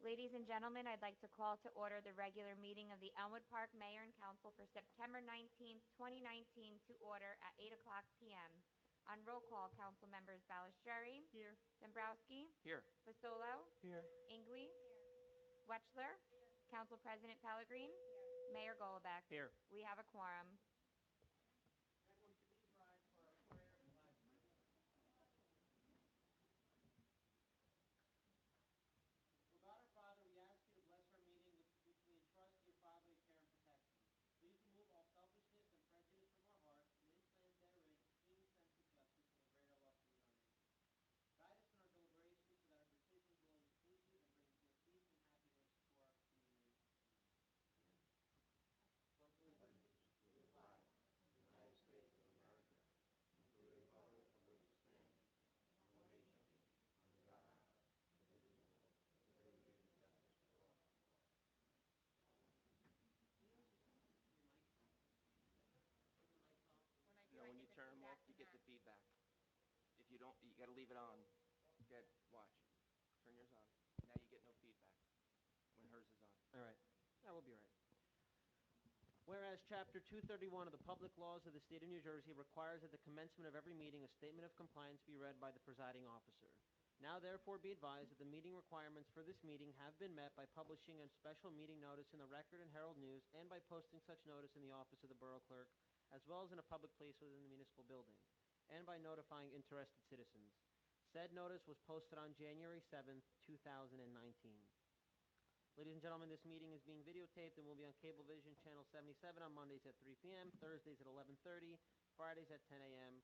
Ladies and gentlemen, I'd like to call to order the regular meeting of the Elmwood Park Mayor and Council for September 19th, 2019 to order at 8 o'clock p.m. On roll call, council members Balistreri. Here. Dombrowski. Here. Fasolo. Here. Ingui. Wetchler. Council President Pellegrin. Mayor Golombek. Here. We have a quorum. Everyone, please rise for our prayer and flag salute. Oh God, our Father, we ask you to bless our meeting, which we entrust to your fatherly care and protection. Please remove all selfishness and prejudice from our hearts and implant therein a keen sense of justice for the greater welfare of our nation. Guide us in our deliberations so that our decisions will be inclusive and bring forth peace and happiness to our community. When you turn them off, you get the feedback. If you don't, you got to leave it on. Good. Watch. Turn yours on. Now you get no feedback when hers is on. All right. That will be right. Whereas Chapter 231 of the Public Laws of the State of New Jersey requires at the commencement of every meeting a statement of compliance be read by the presiding officer. Now therefore be advised that the meeting requirements for this meeting have been met by publishing a special meeting notice in the Record and Herald News and by posting such notice in the office of the Borough Clerk, as well as in a public place within the municipal building, and by notifying interested citizens. Said notice was posted on January 7th, 2019. Ladies and gentlemen, this meeting is being videotaped and will be on Cablevision Channel 77 on Mondays at 3 p.m., Thursdays at 11:30, Fridays at 10 a.m.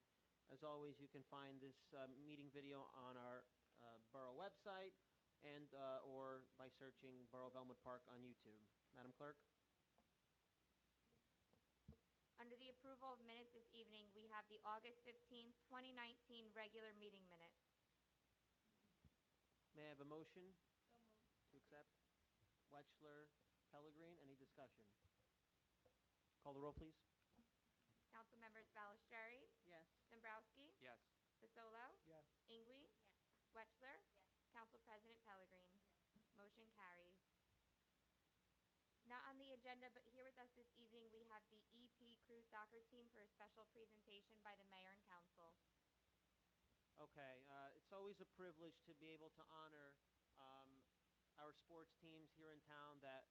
As always, you can find this meeting video on our borough website and or by searching Borough of Elmwood Park on YouTube. Madam Clerk? Under the approval of minutes this evening, we have the August 15th, 2019 regular meeting minutes. May I have a motion to accept? Wetchler, Pellegrin, any discussion? Call the roll, please. Council members Balistreri. Yes. Dombrowski. Yes. Fasolo. Yes. Ingui. Wetchler. Council President Pellegrin. Motion carries. Not on the agenda, but here with us this evening, we have the EP Crew Soccer Team for a special presentation by the Mayor and Council. Okay, it's always a privilege to be able to honor our sports teams here in town that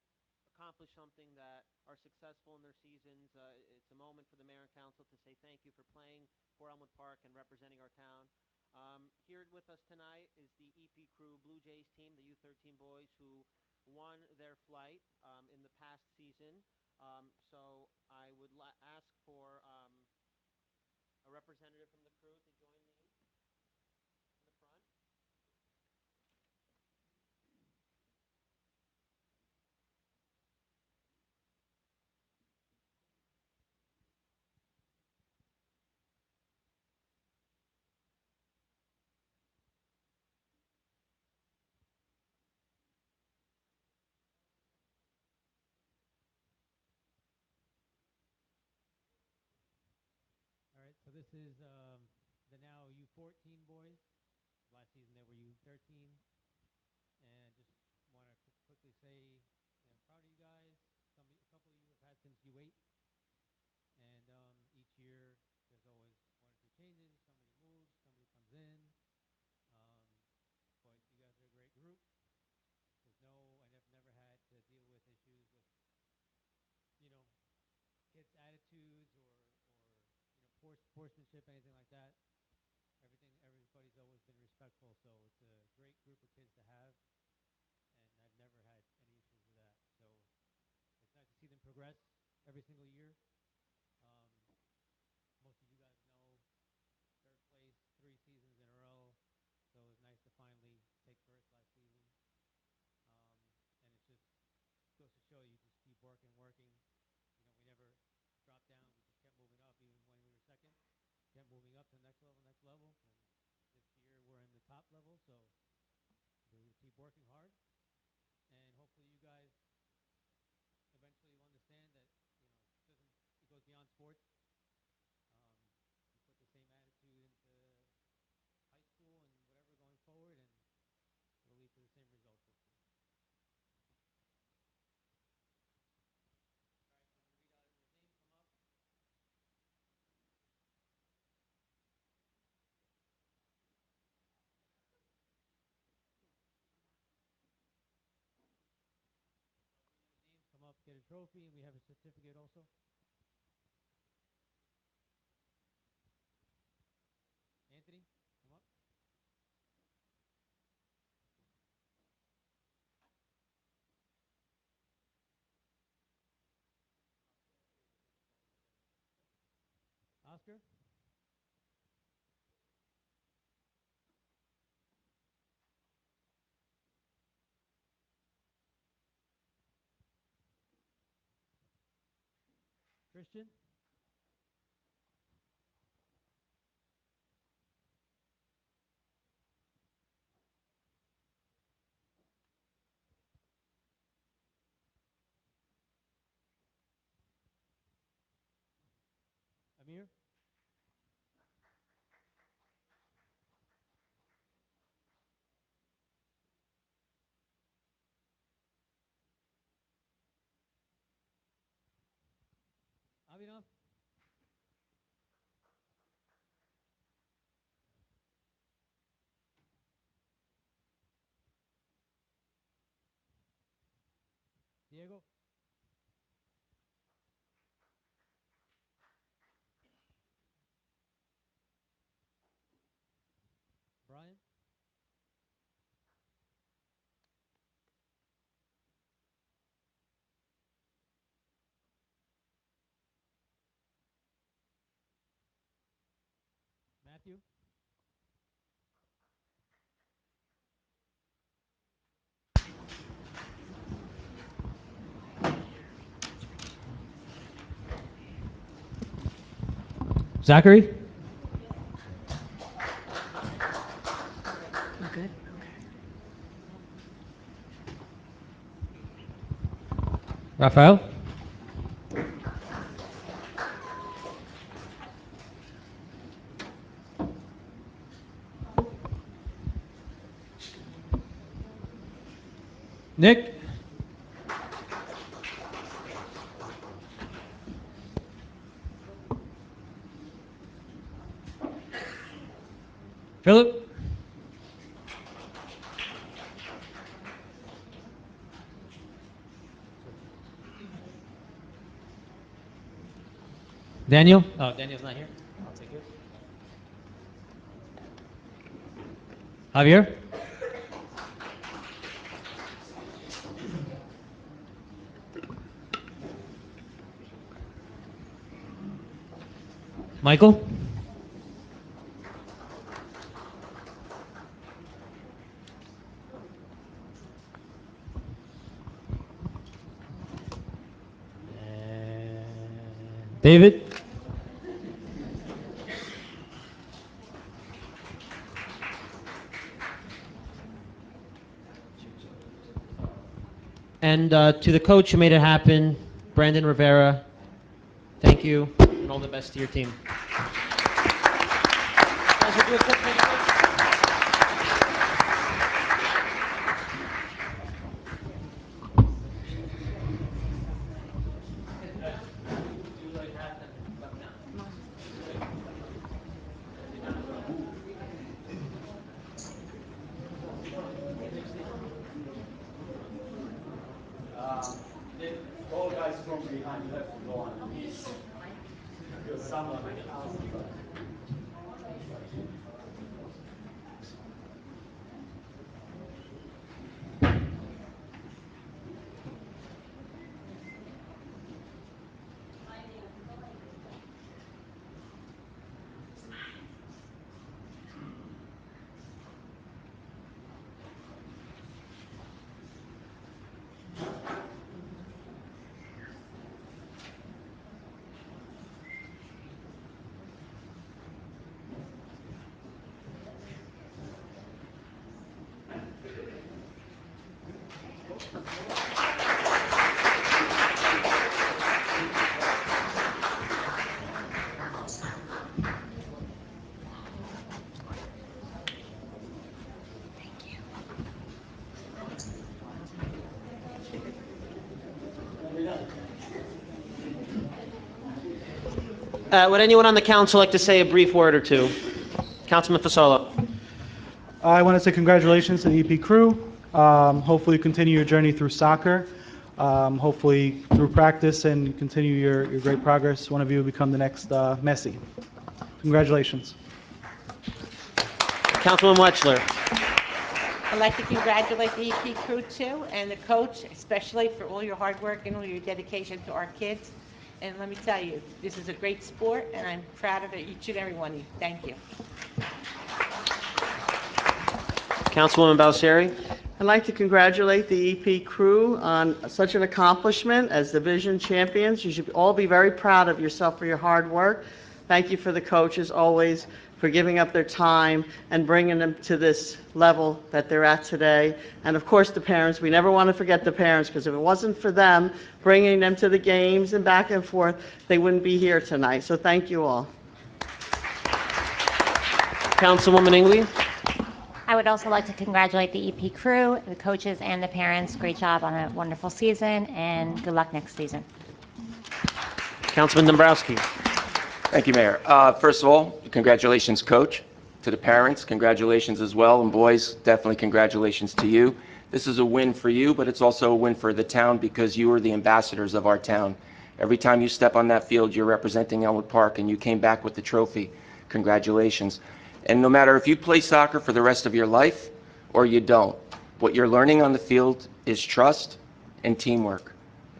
accomplish something, that are successful in their seasons. It's a moment for the Mayor and Council to say thank you for playing for Elmwood Park and representing our town. Here with us tonight is the EP Crew Blue Jays team, the U13 boys who won their flight in the past season. So I would ask for a representative from the crew to join me in the front. All right, so this is the now U14 boys. Last season they were U13. And just want to quickly say, I'm proud of you guys. A couple of you have had since U8. And each year there's always one or two changes. Somebody moves, somebody comes in. But you guys are a great group. I've never had to deal with issues with, kids' attitudes or poor sportsmanship, anything like that. Everybody's always been respectful, so it's a great group of kids to have, and I've never had any issues with that. So it's nice to see them progress every single year. Most of you guys know, third place, 3 seasons in a row, so it was nice to finally take first last season. And it just goes to show you just keep working. We never dropped down. We just kept moving up, even when we were second. Kept moving up to the next level. And this year we're in the top level, so we keep working hard. And hopefully you guys eventually will understand that, it goes beyond sports. You put the same attitude into high school and whatever going forward, and it'll lead to the same results, hopefully. get a trophy, and we have a certificate also. Anthony, come up. Oscar? Christian? Amir? Abhinav? Diego? Brian? Matthew? Zachary? Good. Raphael? Nick? Philip? Daniel? Oh, Daniel's not here. I'll take it. Javier? Michael? And David? And to the coach who made it happen, Brandon Rivera, thank you, and all the best to your team. Guys, we'll do a quick picture. All guys from behind, you have to go on peace. Because someone will ask you. Would anyone on the council like to say a brief word or two? Councilman Fasolo. I want to say congratulations to the EP crew. Hopefully, you continue your journey through soccer. Hopefully, through practice and continue your great progress, one of you will become the next Messi. Congratulations. Councilman Wetchler. I'd like to congratulate the EP crew too, and the coach, especially for all your hard work and all your dedication to our kids. And let me tell you, this is a great sport, and I'm proud of each and every one of you. Thank you. Councilwoman Balsieri. I'd like to congratulate the EP crew on such an accomplishment as division champions. You should all be very proud of yourself for your hard work. Thank you for the coaches always for giving up their time and bringing them to this level that they're at today. And of course, the parents. We never want to forget the parents, because if it wasn't for them bringing them to the games and back and forth, they wouldn't be here tonight. So thank you all. Councilwoman Ingwe. I would also like to congratulate the EP crew, the coaches, and the parents. Great job on a wonderful season, and good luck next season. Councilman Dombrowski. Thank you, Mayor. First of all, congratulations, Coach. To the parents, congratulations as well. And boys, definitely congratulations to you. This is a win for you, but it's also a win for the town because you are the ambassadors of our town. Every time you step on that field, you're representing Elmwood Park, and you came back with the trophy. Congratulations. And no matter if you play soccer for the rest of your life or you don't, what you're learning on the field is trust and teamwork.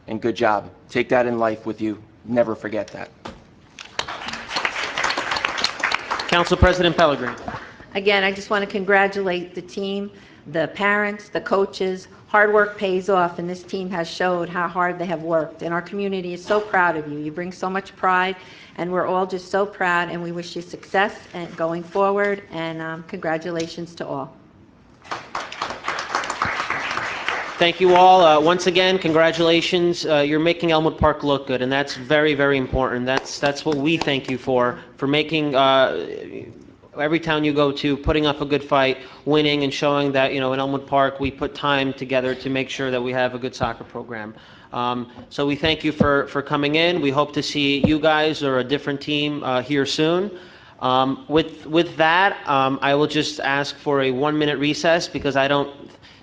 And good job. Take that in life with you. Never forget that. Council President Pellegrini. Again, I just want to congratulate the team, the parents, the coaches. Hard work pays off, and this team has showed how hard they have worked. And our community is so proud of you. You bring so much pride, and we're all just so proud, and we wish you success and going forward, and congratulations to all. Thank you all. Once again, congratulations. You're making Elmwood Park look good, and that's very, very important. That's what we thank you for making every town you go to, putting up a good fight, winning, and showing that, in Elmwood Park, we put time together to make sure that we have a good soccer program. So we thank you for coming in. We hope to see you guys or a different team here soon. With that, I will just ask for a 1-minute recess because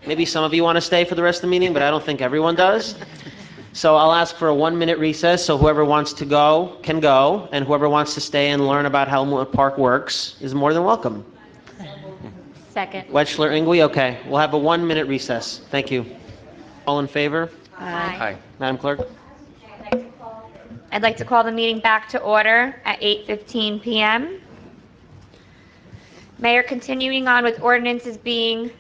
maybe some of you want to stay for the rest of the meeting, but I don't think everyone does. So I'll ask for a 1-minute recess, so whoever wants to go can go, and whoever wants to stay and learn about how Elmwood Park works is more than welcome. Second. Wetchler, Ingwe, okay. We'll have a 1-minute recess. Thank you. All in favor? Aye. Madam Clerk? I'd like to call the meeting back to order at 8:15 p.m. Mayor, continuing on with ordinances being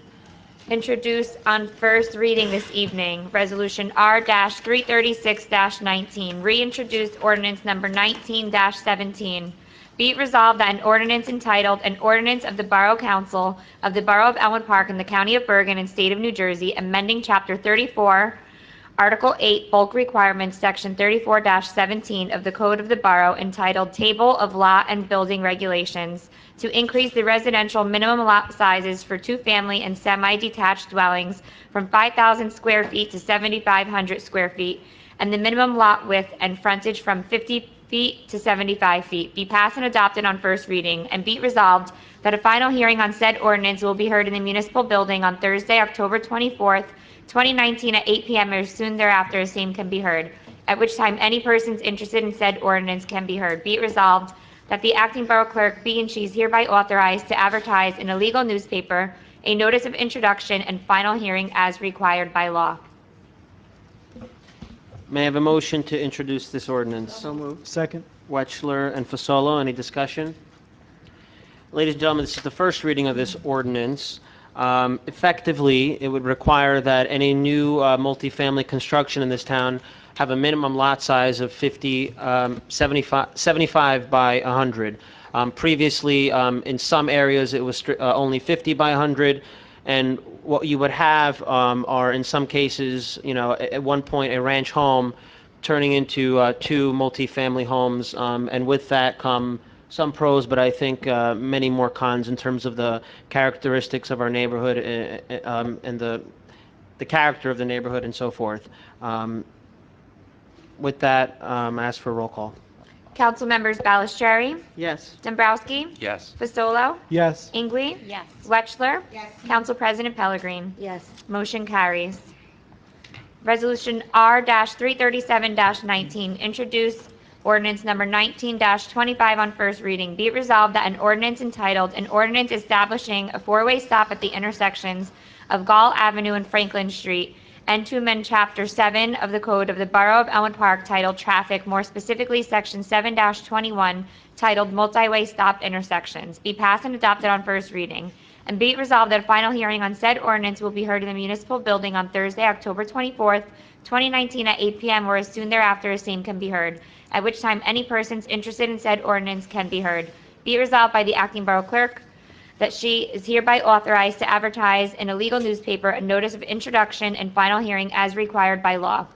introduced on first reading this evening. Resolution R-336-19, reintroduced ordinance number 19-17. Be it resolved that an ordinance entitled, An Ordinance of the Borough Council of the Borough of Elmwood Park in the County of Bergen and State of New Jersey, amending Chapter 34, Article 8, Bulk Requirements, Section 34-17 of the Code of the Borough, entitled Table of Lot and Building Regulations, to increase the residential minimum lot sizes for two-family and semi-detached dwellings from 5,000 square feet to 7,500 square feet, and the minimum lot width and frontage from 50 feet to 75 feet, be passed and adopted on first reading, and be it resolved that a final hearing on said ordinance will be heard in the municipal building on Thursday, October 24th, 2019 at 8 p.m. or soon thereafter as same can be heard, at which time any persons interested in said ordinance can be heard. Be it resolved that the acting borough clerk be and she is hereby authorized to advertise in a legal newspaper a notice of introduction and final hearing as required by law. May I have a motion to introduce this ordinance? So moved. Second. Wetchler and Fasolo, any discussion? Ladies and gentlemen, this is the first reading of this ordinance. Effectively, it would require that any new multifamily construction in this town have a minimum lot size of 75 by 100. Previously, in some areas, it was only 50 by 100, and what you would have are, in some cases, at one point, a ranch home turning into two multifamily homes, and with that come some pros, but I think many more cons in terms of the characteristics of our neighborhood and the character of the neighborhood and so forth. With that, I ask for a roll call. Council members Balistrary, Yes. Dombrowski, Yes. Fasolo, Yes. Ingwe, Yes. Wetchler, Yes. Council President Pellegrini. Yes. Motion carries. Resolution R-337-19, introduce ordinance number 19-25 on first reading. Be it resolved that an ordinance entitled, "An Ordinance Establishing a Four-Way Stop at the Intersections of Gall Avenue and Franklin Street," and to amend Chapter 7 of the Code of the Borough of Elmwood Park titled Traffic, more specifically Section 7-21, titled Multi-Way Stop Intersections, be passed and adopted on first reading. And be it resolved that a final hearing on said ordinance will be heard in the municipal building on Thursday, October 24th, 2019 at 8 p.m. or as soon thereafter as same can be heard, at which time any persons interested in said ordinance can be heard. Be it resolved by the acting borough clerk that she is hereby authorized to advertise in a legal newspaper a notice of introduction and final hearing as required by law.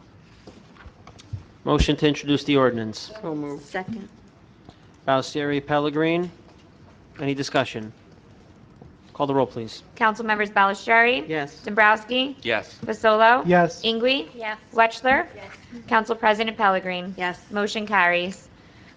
Motion to introduce the ordinance. So moved. Second. Valsieri, Pellegrin. Any discussion? Call the roll, please. Councilmembers Ballasteri? Yes. Dombrowski? Yes. Fasolo? Yes. Ingui? Yes. Wetchler? Council President Pellegrin? Yes. Motion carries.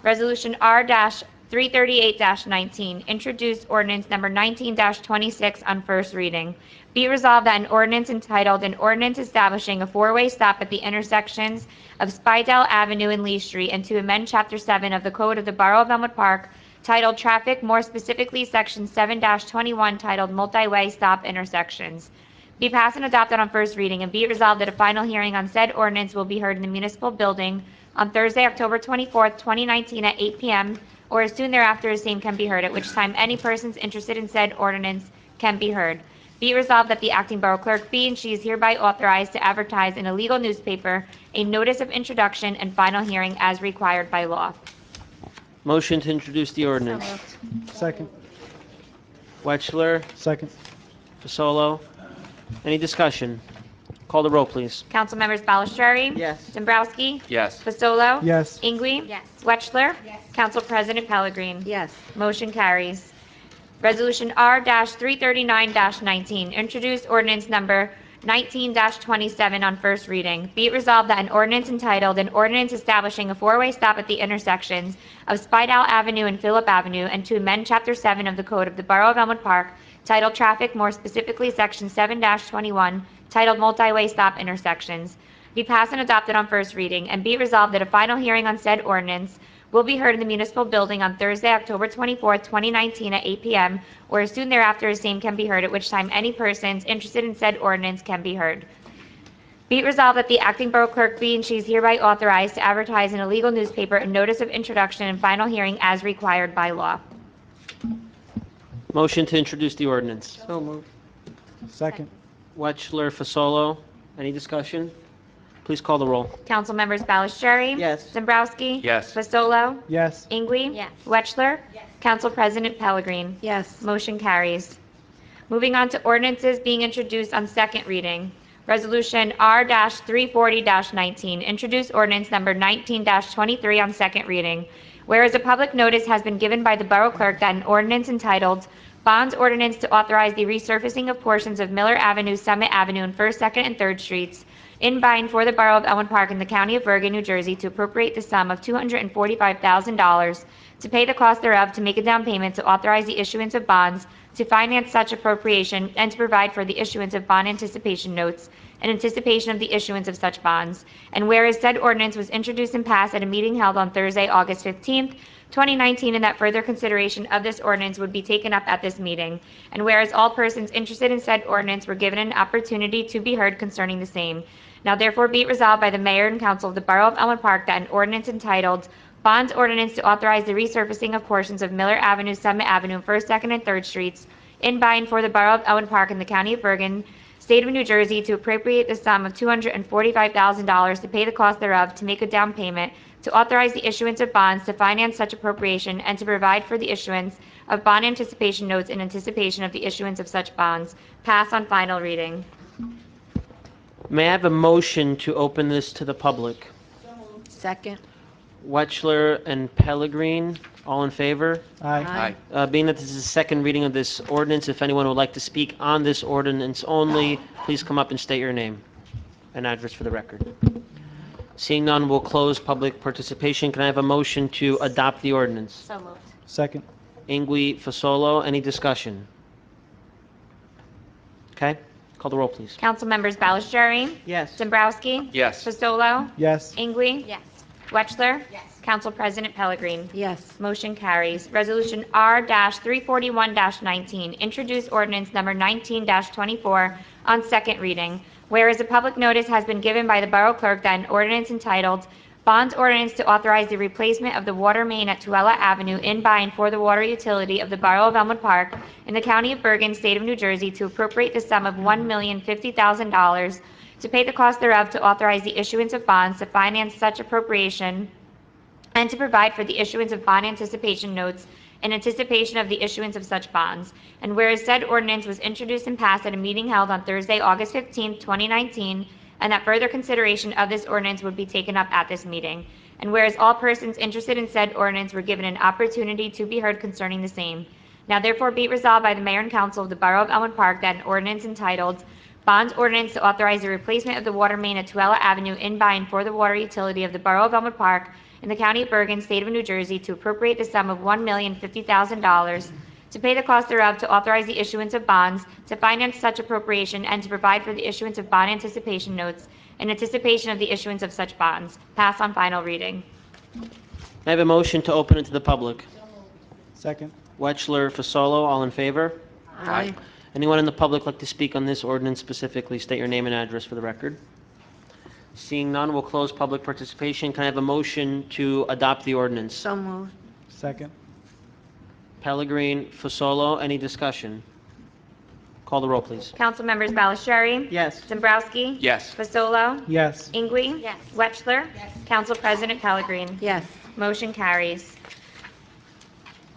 Resolution R-338-19, introduced ordinance number 19-26 on first reading. Be it resolved that an ordinance entitled, "An Ordinance Establishing a Four-Way Stop at the Intersections of Spidell Avenue and Lee Street," and to amend Chapter 7 of the Code of the Borough of Elmwood Park titled Traffic, more specifically Section 7-21 titled Multi-Way Stop Intersections, be passed and adopted on first reading, and be it resolved that a final hearing on said ordinance will be heard in the municipal building on Thursday, October 24th, 2019 at 8 p.m. or as soon thereafter as same can be heard, at which time any persons interested in said ordinance can be heard. Be it resolved that the acting borough clerk be and she is hereby authorized to advertise in a legal newspaper a notice of introduction and final hearing as required by law. Motion to introduce the ordinance. Second. Wetchler, Second. Fasolo. Any discussion? Call the roll, please. Councilmembers Ballasteri? Yes. Dombrowski? Yes. Fasolo? Yes. Ingui? Yes. Wetchler? Council President Pellegrin? Yes. Motion carries. Resolution R-339-19, introduced ordinance number 19-27 on first reading. Be it resolved that an ordinance entitled, "An Ordinance Establishing a Four-Way Stop at the Intersections of Spidell Avenue and Phillip Avenue," and to amend Chapter 7 of the Code of the Borough of Elmwood Park titled Traffic, more specifically Section 7-21, titled Multi-Way Stop Intersections, be passed and adopted on first reading, and be it resolved that a final hearing on said ordinance will be heard in the municipal building on Thursday, October 24th, 2019 at 8 p.m. or as soon thereafter as same can be heard, at which time any persons interested in said ordinance can be heard. Be it resolved that the acting borough clerk be and she is hereby authorized to advertise in a legal newspaper a notice of introduction and final hearing as required by law. Motion to introduce the ordinance. So moved. Second. Wetchler, Fasolo. Any discussion? Please call the roll. Councilmembers Ballasteri? Yes. Dombrowski? Yes. Fasolo? Yes. Ingui? Yes. Wetchler? Council President Pellegrin? Yes. Motion carries. Moving on to ordinances being introduced on second reading. Resolution R-340-19, introduced ordinance number 19-23 on second reading. Whereas a public notice has been given by the Borough Clerk that an ordinance entitled Bonds Ordinance to Authorize the Resurfacing of Portions of Miller Avenue, Summit Avenue, and 1st, 2nd, and 3rd Streets in bind for the Borough of Elmwood Park in the County of Bergen, New Jersey, to appropriate the sum of $245,000 to pay the cost thereof, to make a down payment, to authorize the issuance of bonds, to finance such appropriation, and to provide for the issuance of bond anticipation notes in anticipation of the issuance of such bonds. And whereas said ordinance was introduced and passed at a meeting held on Thursday, August 15th, 2019, and that further consideration of this ordinance would be taken up at this meeting. And whereas all persons interested in said ordinance were given an opportunity to be heard concerning the same. Now therefore be it resolved by the Mayor and Council of the Borough of Elmwood Park that an ordinance entitled Bonds Ordinance to Authorize the Resurfacing of Portions of Miller Avenue, Summit Avenue, 1st, 2nd, and 3rd Streets in bind for the Borough of Elmwood Park in the County of Bergen, State of New Jersey, to appropriate the sum of $245,000 to pay the cost thereof, to make a down payment, to authorize the issuance of bonds, to finance such appropriation, and to provide for the issuance of bond anticipation notes in anticipation of the issuance of such bonds. Pass on final reading. May I have a motion to open this to the public? Second. Wetchler and Pellegrin, all in favor? Aye. Being that this is the second reading of this ordinance, if anyone would like to speak on this ordinance only, please come up and state your name and address for the record. Seeing none, we'll close public participation. Can I have a motion to adopt the ordinance? So moved. Second. Ingui, Fasolo, any discussion? Okay, Call the roll, please. Council members Ballasteri? Yes. Dombrowski? Yes. Fasolo? Yes. Ingui? Yes. Wetchler? Yes. Council President Pellegrin? Yes. Motion carries. Resolution R-341-19, introduce ordinance number 19-24 on second reading. Whereas a public notice has been given by the Borough Clerk that an ordinance entitled Bonds Ordinance to Authorize the Replacement of the Water Main at Tuella Avenue in by and for the water utility of the Borough of Elmwood Park in the County of Bergen, State of New Jersey, to appropriate the sum of $1,050,000 to pay the cost thereof, to authorize the issuance of bonds to finance such appropriation, and to provide for the issuance of bond anticipation notes in anticipation of the issuance of such bonds. And whereas said ordinance was introduced and passed at a meeting held on Thursday, August 15, 2019, and that further consideration of this ordinance would be taken up at this meeting. And whereas all persons interested in said ordinance were given an opportunity to be heard concerning the same. Now therefore be it resolved by the Mayor and Council of the Borough of Elmwood Park that an ordinance entitled Bonds Ordinance to Authorize the Replacement of the Water Main at Tuella Avenue in by and for the water utility of the Borough of Elmwood Park in the County of Bergen, State of New Jersey, to appropriate the sum of $1,050,000 to pay the cost thereof, to authorize the issuance of bonds to finance such appropriation, and to provide for the issuance of bond anticipation notes in anticipation of the issuance of such bonds. Pass on final reading. May I have a motion to open it to the public? Second. Wetchler, Fasolo, all in favor? Aye. Anyone in the public like to speak on this ordinance specifically? State your name and address for the record. Seeing none, we'll close public participation. Can I have a motion to adopt the ordinance? So moved. Second. Pellegrin, Fasolo, any discussion? Call the roll, please. Council members Ballasteri? Yes. Dombrowski? Yes. Fasolo? Yes. Ingui? Yes. Wetchler? Council President Pellegrin? Yes. Motion carries.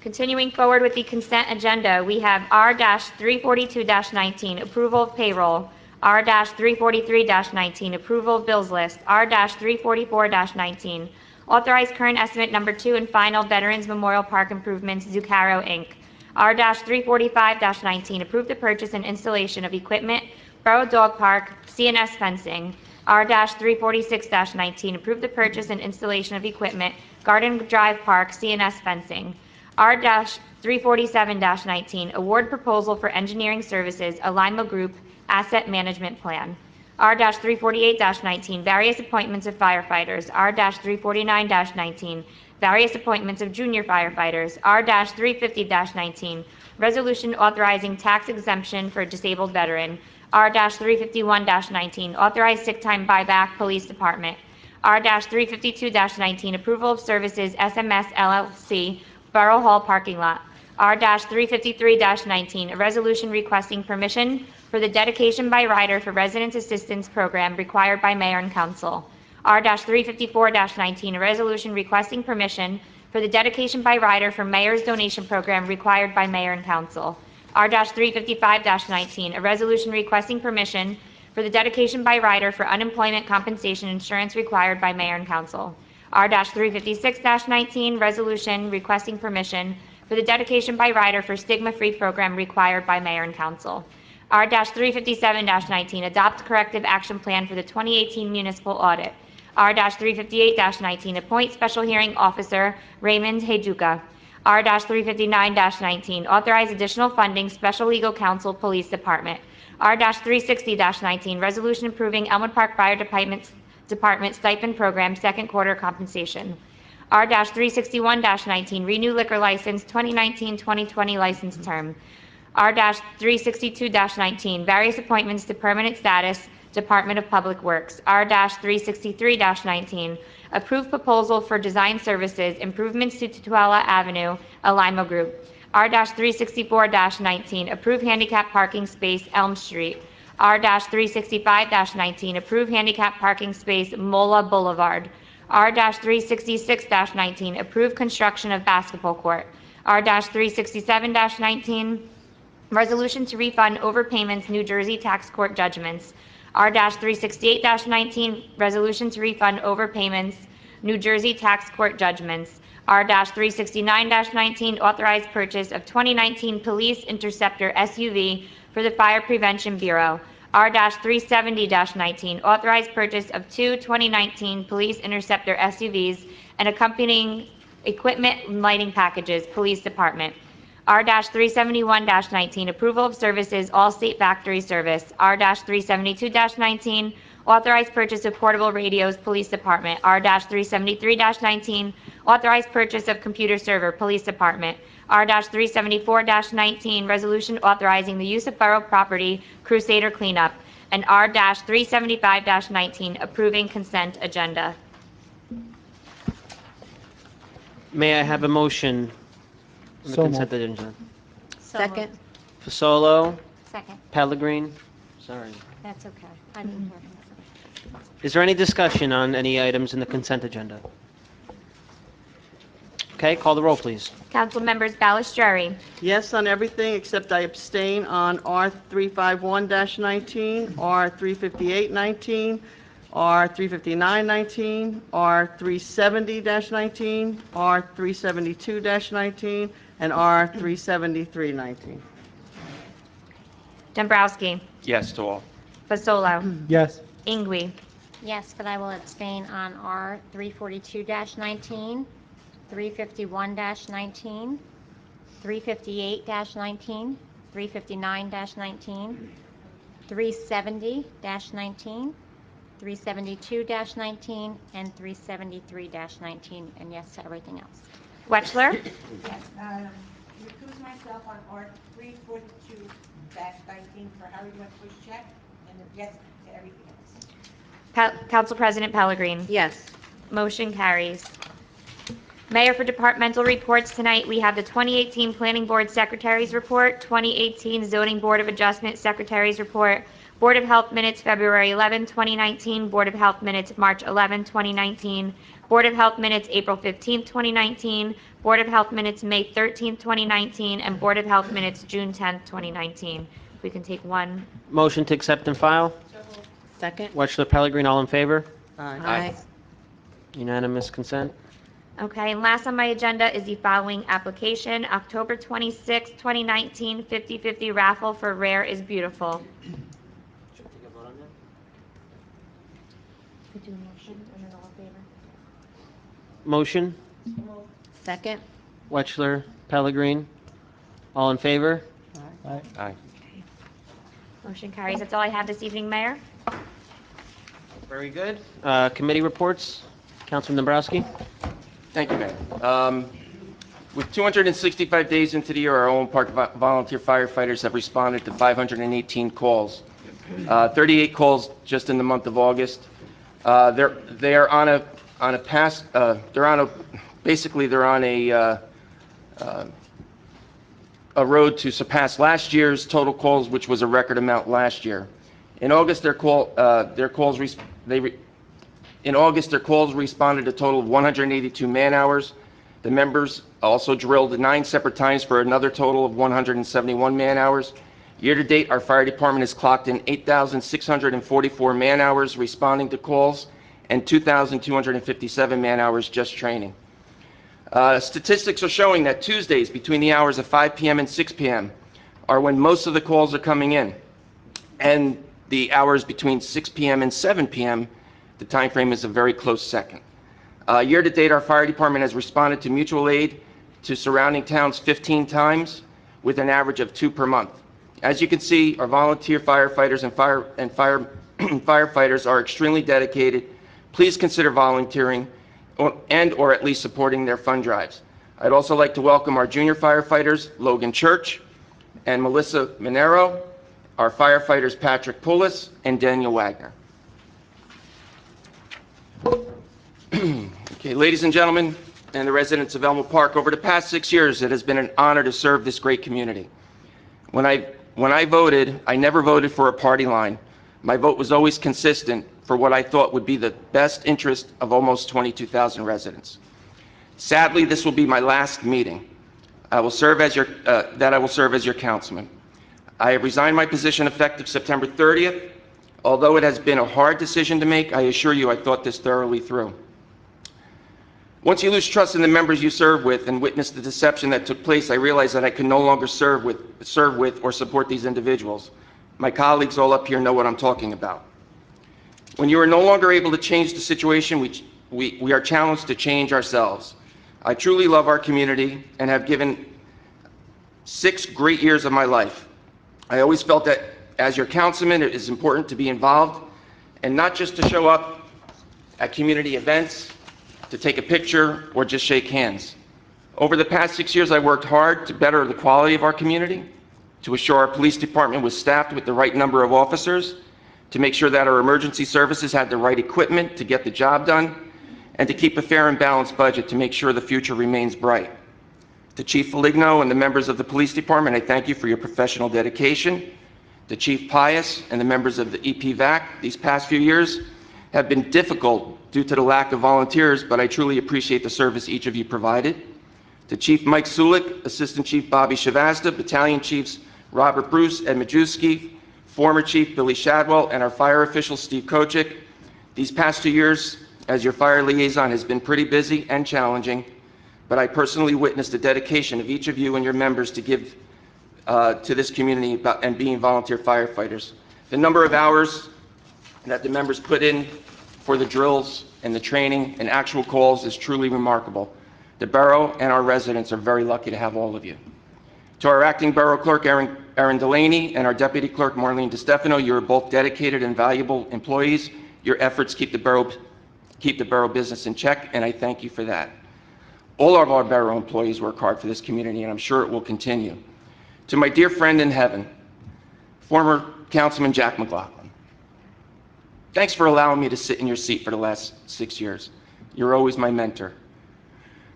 Continuing forward with the consent agenda, we have R-342-19, approval of payroll. R-343-19, approval of bills list. R-344-19, authorize current estimate number 2 and final Veterans Memorial Park improvements, Zucaro, Inc. R-345-19, approve the purchase and installation of equipment, Borough Dog Park, CNS fencing. R-346-19, approve the purchase and installation of equipment, Garden Drive Park, CNS fencing. R-347-19, award proposal for engineering services, Alima Group Asset Management Plan. R-348-19, various appointments of firefighters. R-349-19, various appointments of junior firefighters. R-350-19, resolution authorizing tax exemption for disabled veteran. R-351-19, authorized sick time buyback, Police Department. R-352-19, approval of services, SMS LLC, Borough Hall parking lot. R-353-19, a resolution requesting permission for the dedication by rider for Residents Assistance Program required by Mayor and Council. R-354-19, a resolution requesting permission for the dedication by rider for Mayor's Donation Program required by Mayor and Council. R-355-19, a resolution requesting permission for the dedication by rider for unemployment compensation insurance required by Mayor and Council. R-356-19, resolution requesting permission for the dedication by rider for stigma-free program required by Mayor and Council. R-357-19, adopt corrective action plan for the 2018 municipal audit. R-358-19, appoint special hearing officer Raymond Heyduka. R-359-19, authorize additional funding, special legal counsel, Police Department. R-360-19, resolution approving Elmwood Park Fire Department stipend program, second quarter compensation. R-361-19, renew liquor license 2019-2020 license term. R-362-19, various appointments to permanent status, Department of Public Works. R-363-19, approved proposal for design services, improvements to Tuella Avenue, Alima Group. R-364-19, approved handicap parking space, Elm Street. R-365-19, approved handicap parking space, Mola Boulevard. R-366-19, approved construction of basketball court. R-367-19, resolution to refund overpayments, New Jersey tax court judgments. R-368-19, resolution to refund overpayments, New Jersey tax court judgments. R-369-19, authorized purchase of 2019 Police Interceptor SUV for the Fire Prevention Bureau. R-370-19, authorized purchase of 2 2019 Police Interceptor SUVs and accompanying equipment and lighting packages, Police Department. R-371-19, approval of services, All-State Factory Service. R-372-19, authorized purchase of portable radios, Police Department. R-373-19, authorized purchase of computer server, Police Department. R-374-19, resolution authorizing the use of borough property, Crusader cleanup. And R-375-19, approving consent agenda. May I have a motion on the So consent moved. agenda? Second. Fasolo, Second. Pellegrin, sorry. That's okay. I didn't hear him. Is there any discussion on any items in the consent agenda? Okay, call the roll, please. Council members Balistrary, Yes on everything except I abstain on R-351-19, R-358-19, R-359-19, R-370-19, R-372-19, and R-373-19. Dombrowski, Yes to all. Fasolo, Yes. Ingui, Yes, but I will abstain on R 342-19, 351-19, 358-19, 359-19, 370-19, 372-19, and 373-19, and yes to everything else. Wetchler, Yes, recuse myself on R 342-19 for Harry Wentworth's check, and yes to everything else. Council President Pellegrin. Yes. Motion carries. Mayor, for departmental reports tonight, we have the 2018 Planning Board Secretary's Report, 2018 Zoning Board of Adjustment Secretary's Report, Board of Health Minutes February 11, 2019, Board of Health Minutes March 11, 2019, Board of Health Minutes April 15, 2019, Board of Health Minutes May 13, 2019, and Board of Health Minutes June 10, 2019. We can take one. Motion to accept and file. Second. Wetchler, Pellegrin, all in favor? Aye. Unanimous consent. Okay, and last on my agenda is the following application, October 26, 2019, 50/50 raffle for Rare is Beautiful. Motion, Second. Wetchler, Pellegrin, all in favor? Aye. Motion carries. That's all I have this evening, Mayor. Very good. Committee reports, Councilman Dombrowski. Thank you, Mayor. With 265 days into the year, our Owen Park volunteer firefighters have responded to 518 calls. 38 calls just in the month of August. They're on a road to surpass last year's total calls, which was a record amount last year. In August, their calls responded a total of 182 man-hours. The members also drilled 9 separate times for another total of 171 man-hours. Year-to-date, our fire department has clocked in 8,644 man-hours responding to calls and 2,257 man-hours just training. Statistics are showing that Tuesdays between the hours of 5 p.m. and 6 p.m. are when most of the calls are coming in, and the hours between 6 p.m. and 7 p.m., the time frame is a very close second. Year-to-date, our fire department has responded to mutual aid to surrounding towns 15 times, with an average of 2 per month. As you can see, our volunteer firefighters and firefighters are extremely dedicated. Please consider volunteering or at least supporting their fund drives. I'd also like to welcome our junior firefighters, Logan Church and Melissa Minero, our firefighters Patrick Poulos and Daniel Wagner. Okay, ladies and gentlemen, and the residents of Elmwood Park, over the past 6 years, it has been an honor to serve this great community. When I voted, I never voted for a party line. My vote was always consistent for what I thought would be the best interest of almost 22,000 residents. Sadly, this will be my last meeting. I will serve as your councilman. I have resigned my position effective September 30th. Although it has been a hard decision to make, I assure you I thought this thoroughly through. Once you lose trust in the members you serve with and witness the deception that took place, I realized that I could no longer serve with or support these individuals. My colleagues all up here know what I'm talking about. When you are no longer able to change the situation, we are challenged to change ourselves. I truly love our community and have given 6 great years of my life. I always felt that as your councilman, it is important to be involved and not just to show up at community events, to take a picture, or just shake hands. Over the past 6 years, I worked hard to better the quality of our community, to assure our police department was staffed with the right number of officers, to make sure that our emergency services had the right equipment to get the job done, and to keep a fair and balanced budget to make sure the future remains bright. To Chief Foligno and the members of the police department, I thank you for your professional dedication. To Chief Pius and the members of the EPVAC, these past few years have been difficult due to the lack of volunteers, but I truly appreciate the service each of you provided. To Chief Mike Sulik, Assistant Chief Bobby Shavasta, Battalion Chiefs Robert Bruce, Ed Majewski, former Chief Billy Shadwell, and our fire official Steve Kochick. These past 2 years as your fire liaison has been pretty busy and challenging, but I personally witnessed the dedication of each of you and your members to give to this community and being volunteer firefighters. The number of hours that the members put in for the drills and the training and actual calls is truly remarkable. The borough and our residents are very lucky to have all of you. To our acting borough clerk, Erin Delaney, and our deputy clerk, Marlene DiStefano, you are both dedicated and valuable employees. Your efforts keep the borough business in check, and I thank you for that. All of our borough employees work hard for this community, and I'm sure it will continue. To my dear friend in heaven, former Councilman Jack McLaughlin, thanks for allowing me to sit in your seat for the last 6 years. You're always my mentor.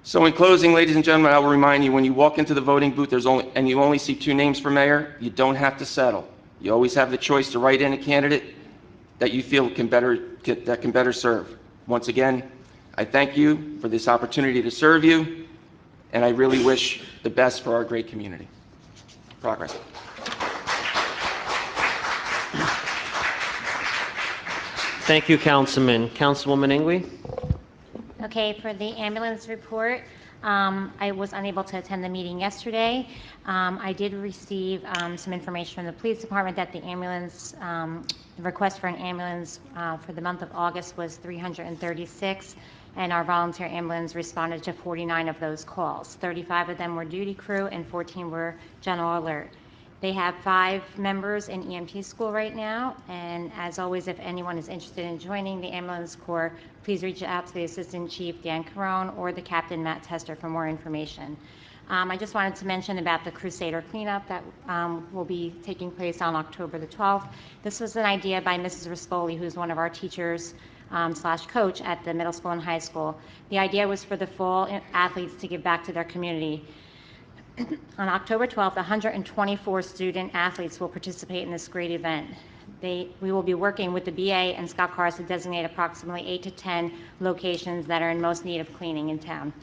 So in closing, ladies and gentlemen, I will remind you, when you walk into the voting booth and you only see 2 names for mayor, you don't have to settle. You always have the choice to write in a candidate that you feel can better serve. Once again, I thank you for this opportunity to serve you, and I really wish the best for our great community. Progress. Thank you, Councilman. Councilwoman Ingwe? Okay, for the ambulance report, I was unable to attend the meeting yesterday. I did receive some information from the police department that the ambulance, the request for an ambulance for the month of August was 336, and our volunteer ambulance responded to 49 of those calls. 35 of them were duty crew and 14 were general alert. They have 5 members in EMT school right now, and as always, if anyone is interested in joining the ambulance corps, please reach out to the Assistant Chief Dan Carone or the Captain Matt Tester for more information. I just wanted to mention about the Crusader cleanup that will be taking place on October the 12th. This was an idea by Mrs. Rispoli, who's one of our teachers slash coach at the middle school and high school. The idea was for the fall athletes to give back to their community. On October 12th, 124 student athletes will participate in this great event. We will be working with the BA and Scott Cars to designate approximately 8 to 10 locations that are in most need of cleaning in town.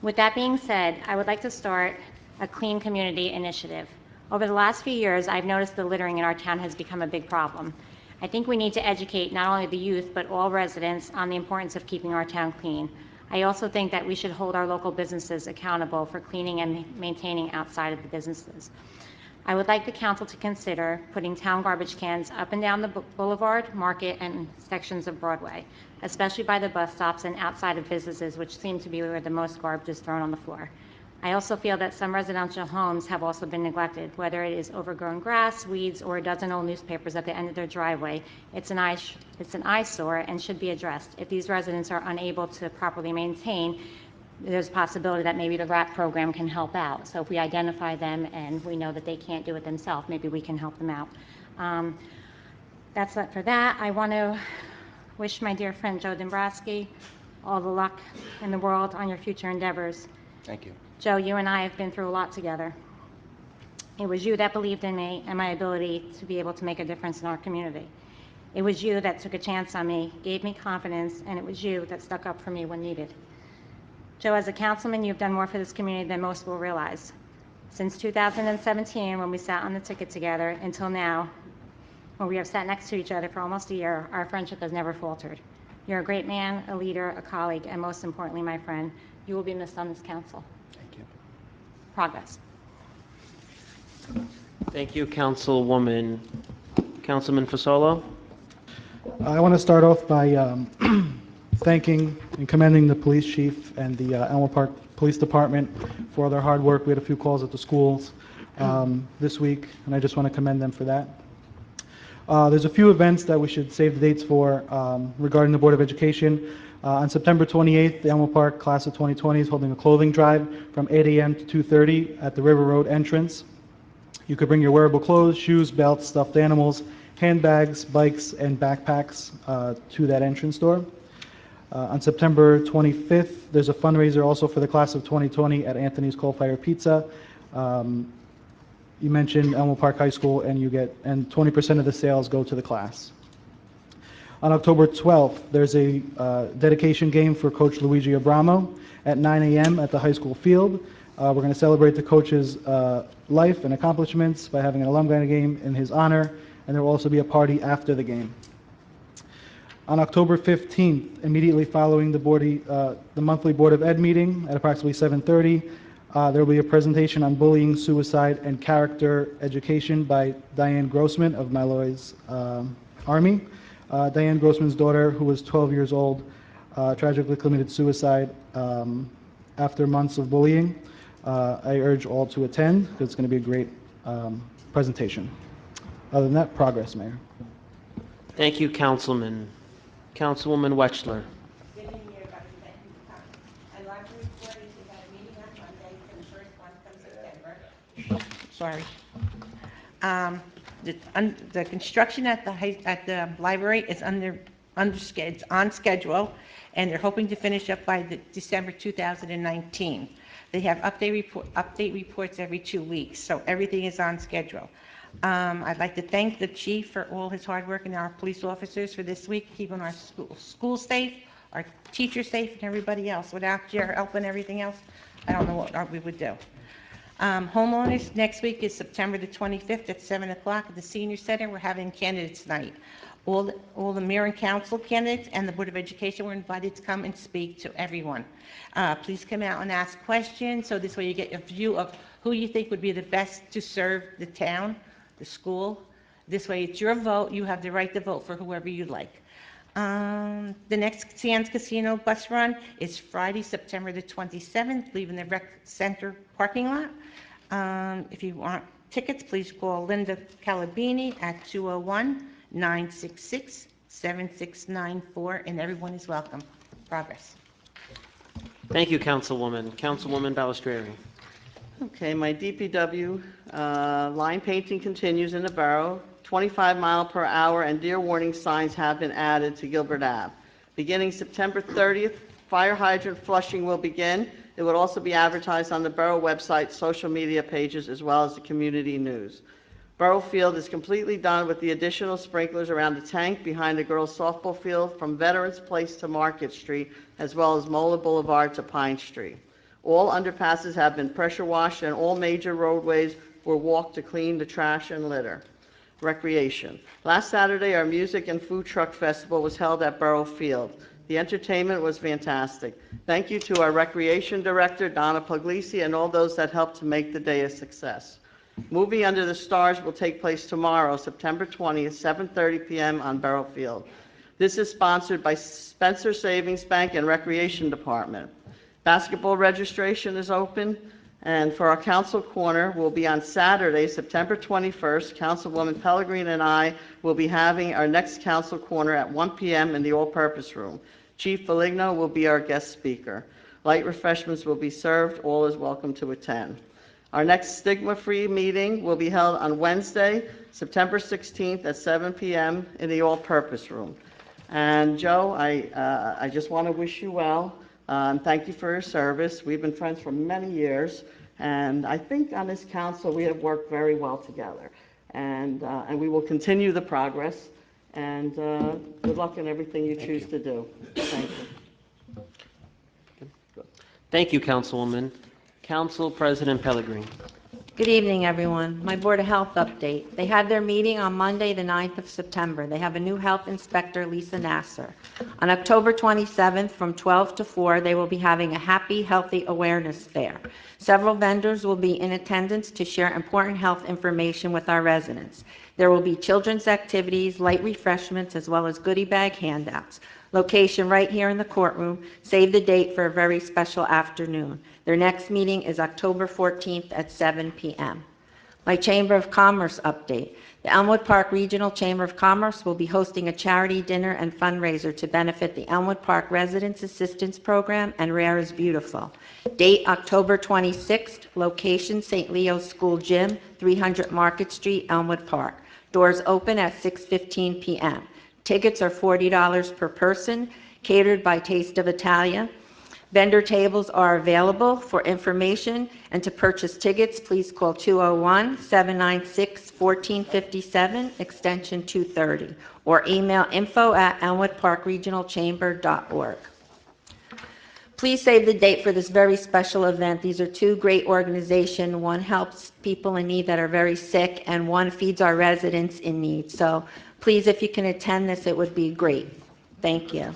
With that being said, I would like to start a clean community initiative. Over the last few years, I've noticed the littering in our town has become a big problem. I think we need to educate not only the youth, but all residents on the importance of keeping our town clean. I also think that we should hold our local businesses accountable for cleaning and maintaining outside of the businesses. I would like the council to consider putting town garbage cans up and down the boulevard, market, and sections of Broadway, especially by the bus stops and outside of businesses, which seem to be where the most garbage is thrown on the floor. I also feel that some residential homes have also been neglected, whether it is overgrown grass, weeds, or a dozen old newspapers at the end of their driveway. It's an eyesore and should be addressed. If these residents are unable to properly maintain, there's a possibility that maybe the RAP program can help out. So if we identify them and we know that they can't do it themselves, maybe we can help them out. That's it for that. I want to wish my dear friend Joe Dombrowski all the luck in the world on your future endeavors. Thank you. Joe, you and I have been through a lot together. It was you that believed in me and my ability to be able to make a difference in our community. It was you that took a chance on me, gave me confidence, and it was you that stuck up for me when needed. Joe, as a councilman, you've done more for this community than most will realize. Since 2017, when we sat on the ticket together, until now, when we have sat next to each other for almost a year, our friendship has never faltered. You're a great man, a leader, a colleague, and most importantly, my friend. You will be missed on this council. Thank you. Progress. Thank you, Councilwoman. Councilman Fasolo? I want to start off by thanking and commending the police chief and the Elmwood Park Police Department for their hard work. We had a few calls at the schools this week, and I just want to commend them for that. There's a few events that we should save the dates for regarding the Board of Education. On September 28th, the Elmwood Park Class of 2020 is holding a clothing drive from 8 a.m. to 2:30 at the River Road entrance. You could bring your wearable clothes, shoes, belts, stuffed animals, handbags, bikes, and backpacks to that entrance door. On September 25th, there's a fundraiser also for the Class of 2020 at Anthony's Coal Fire Pizza. You mentioned Elmwood Park High School, and 20% of the sales go to the class. On October 12th, there's a dedication game for Coach Luigi Abramo at 9 a.m. at the high school field. We're going to celebrate the coach's life and accomplishments by having an alumni game in his honor, and there will also be a party after the game. On October 15th, immediately following the monthly Board of Ed meeting at approximately 7:30, there will be a presentation on bullying, suicide, and character education by Diane Grossman of Maloy's Army. Diane Grossman's daughter, who was 12 years old, tragically committed suicide after months of bullying. I urge all to attend because it's going to be a great presentation. Other than that, progress, Mayor. Thank you, Councilman. Councilwoman Wetchler. Good evening, everybody. Thank you for coming. I'd like to report is we had a meeting on Monday for the first month of September. Sorry. The construction at the library is it's on schedule, and they're hoping to finish up by December 2019. They have update reports every 2 weeks, so everything is on schedule. I'd like to thank the chief for all his hard work and our police officers for this week, keeping our school safe, our teachers safe, and everybody else. Without your help and everything else, I don't know what we would do. Homeowners, next week is September the 25th at 7 o'clock at the Senior Center. We're having candidates night. All the mayor and council candidates and the Board of Education were invited to come and speak to everyone. Please come out and ask questions, so this way you get a view of who you think would be the best to serve the town, the school. This way it's your vote. You have the right to vote for whoever you like. The next Sands Casino bus run is Friday, September the 27th, leaving the rec center parking lot. If you want tickets, please call Linda Calabini at 201-966-7694, and everyone is welcome. Progress. Thank you, Councilwoman. Councilwoman Balistreri. Okay, my DPW line painting continues in the borough. 25-mile-per-hour and deer warning signs have been added to Gilbert Ave. Beginning September 30th, fire hydrant flushing will begin. It will also be advertised on the borough website, social media pages, as well as the community news. Borough Field is completely done with the additional sprinklers around the tank behind the girls' softball field from Veterans Place to Market Street, as well as Mola Boulevard to Pine Street. All underpasses have been pressure washed, and all major roadways were walked to clean the trash and litter. Recreation. Last Saturday, our music and food truck festival was held at Borough Field. The entertainment was fantastic. Thank you to our recreation director, Donna Puglisi, and all those that helped to make the day a success. Movie Under the Stars will take place tomorrow, September 20th, 7:30 p.m. on Borough Field. This is sponsored by Spencer Savings Bank and Recreation Department. Basketball registration is open, and for our council corner will be on Saturday, September 21st. Councilwoman Pellegrini and I will be having our next council corner at 1 p.m. in the all-purpose room. Chief Foligno will be our guest speaker. Light refreshments will be served. All is welcome to attend. Our next stigma-free meeting will be held on Wednesday, September 16th at 7 p.m. in the all-purpose room. And Joe, I just want to wish you well. Thank you for your service. We've been friends for many years, and I think on this council we have worked very well together. And we will continue the progress. And good luck in everything you choose to do. Thank you. Thank you, Councilwoman. Council President Pellegrini. Good evening, everyone. My Board of Health update. They had their meeting on Monday, the 9th of September. They have a new health inspector, Lisa Nasser. On October 27th, from 12 to 4, they will be having a Happy Healthy Awareness Fair. Several vendors will be in attendance to share important health information with our residents. There will be children's activities, light refreshments, as well as goodie bag handouts. Location right here in the courtroom. Save the date for a very special afternoon. Their next meeting is October 14th at 7 p.m. My Chamber of Commerce update. The Elmwood Park Regional Chamber of Commerce will be hosting a charity dinner and fundraiser to benefit the Elmwood Park Residents Assistance Program and Rare is Beautiful. Date October 26th. Location St. Leo's School Gym, 300 Market Street, Elmwood Park. Doors open at 6:15 p.m. Tickets are $40 per person, catered by Taste of Italia. Vendor tables are available. For information and to purchase tickets, please call 201-796-1457, extension 230, or email info@elmwoodparkregionalchamber.org. Please save the date for this very special event. These are two great organizations. One helps people in need that are very sick, and one feeds our residents in need. So please, if you can attend this, it would be great. Thank you.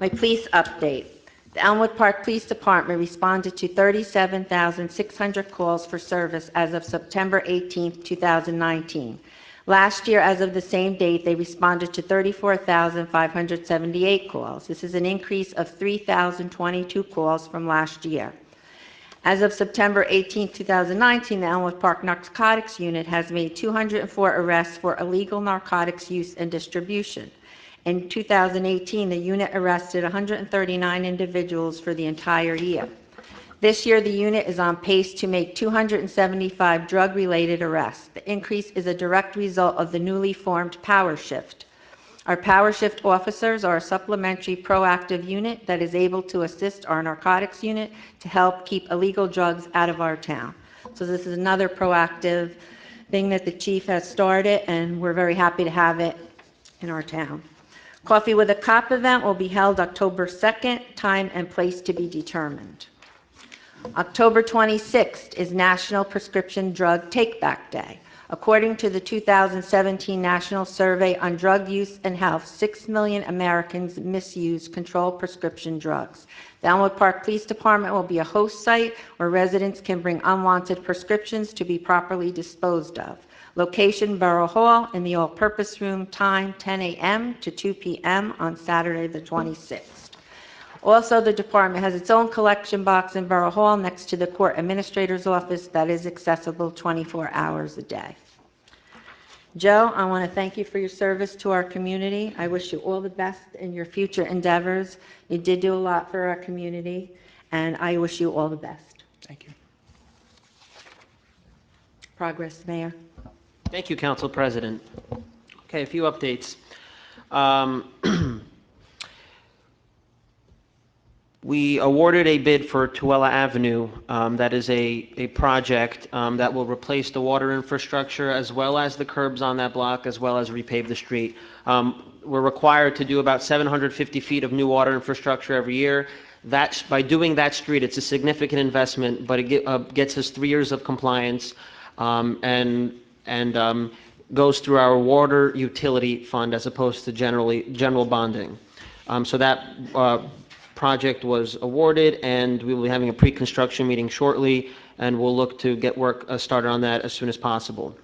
My police update. The Elmwood Park Police Department responded to 37,600 calls for service as of September 18, 2019. Last year, as of the same date, they responded to 34,578 calls. This is an increase of 3,022 calls from last year. As of September 18, 2019, the Elmwood Park Narcotics Unit has made 204 arrests for illegal narcotics use and distribution. In 2018, the unit arrested 139 individuals for the entire year. This year, the unit is on pace to make 275 drug-related arrests. The increase is a direct result of the newly formed Power Shift. Our Power Shift officers are a supplementary proactive unit that is able to assist our narcotics unit to help keep illegal drugs out of our town. So this is another proactive thing that the chief has started, and we're very happy to have it in our town. Coffee with a Cop event will be held October 2nd, time and place to be determined. October 26th is National Prescription Drug Take-Back Day. According to the 2017 National Survey on Drug Use and Health, 6 million Americans misuse controlled prescription drugs. The Elmwood Park Police Department will be a host site where residents can bring unwanted prescriptions to be properly disposed of. Location, Borough Hall, in the all-purpose room, time 10 a.m. to 2 p.m. on Saturday the 26th. Also, the department has its own collection box in Borough Hall next to the court administrator's office that is accessible 24 hours a day. Joe, I want to thank you for your service to our community. I wish you all the best in your future endeavors. You did do a lot for our community, and I wish you all the best. Thank you. Progress, Mayor. Thank you, Council President. Okay, a few updates. We awarded a bid for Tuella Avenue. That is a project that will replace the water infrastructure as well as the curbs on that block, as well as repave the street. We're required to do about 750 feet of new water infrastructure every year. By doing that street, it's a significant investment, but it gets us 3 years of compliance and goes through our water utility fund as opposed to general bonding. So that project was awarded, and we will be having a pre-construction meeting shortly, and we'll look to get work started on that as soon as possible.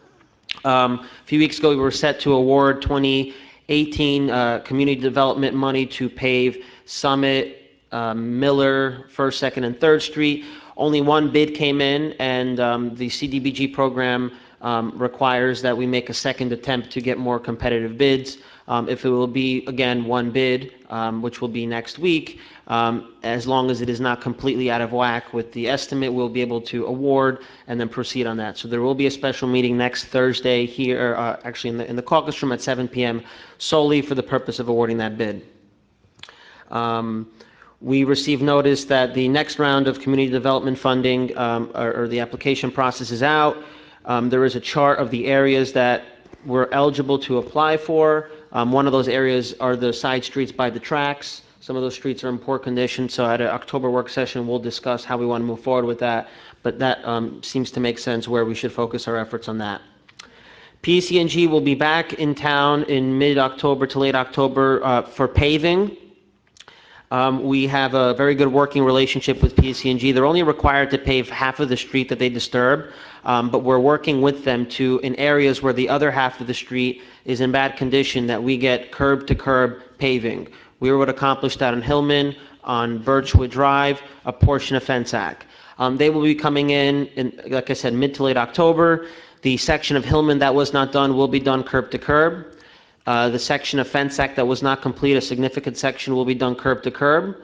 A few weeks ago, we were set to award 2018 community development money to pave Summit, Miller, 1st, 2nd, and 3rd Street. Only one bid came in, and the CDBG program requires that we make a second attempt to get more competitive bids. If it will be, again, one bid, which will be next week, as long as it is not completely out of whack with the estimate, we'll be able to award and then proceed on that. So there will be a special meeting next Thursday here, actually in the caucus room at 7 p.m., solely for the purpose of awarding that bid. We received notice that the next round of community development funding, or the application process, is out. There is a chart of the areas that we're eligible to apply for. One of those areas are the side streets by the tracks. Some of those streets are in poor condition, so at an October work session, we'll discuss how we want to move forward with that. But that seems to make sense where we should focus our efforts on that. PSE&G will be back in town in mid-October to late October for paving. We have a very good working relationship with PSE&G. They're only required to pave half of the street that they disturb, but we're working with them to, in areas where the other half of the street is in bad condition, that we get curb-to-curb paving. We were able to accomplish that on Hillman, on Birchwood Drive, a portion of Fensack. They will be coming in, like I said, mid to late October. The section of Hillman that was not done will be done curb-to-curb. The section of Fensack that was not complete, a significant section, will be done curb-to-curb.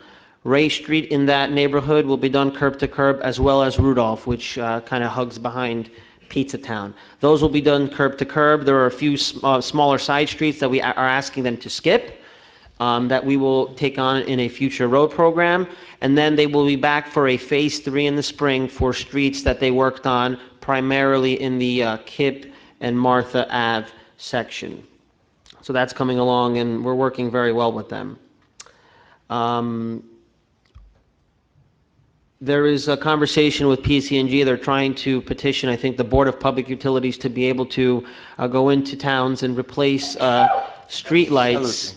Ray Street in that neighborhood will be done curb-to-curb, as well as Rudolph, which kind of hugs behind Pizza Town. Those will be done curb-to-curb. There are a few smaller side streets that we are asking them to skip, that we will take on in a future road program. And then they will be back for a Phase 3 in the spring for streets that they worked on, primarily in the Kip and Martha Ave section. So that's coming along, and we're working very well with them. There is a conversation with PSE&G. They're trying to petition, I think, the Board of Public Utilities to be able to go into towns and replace street lights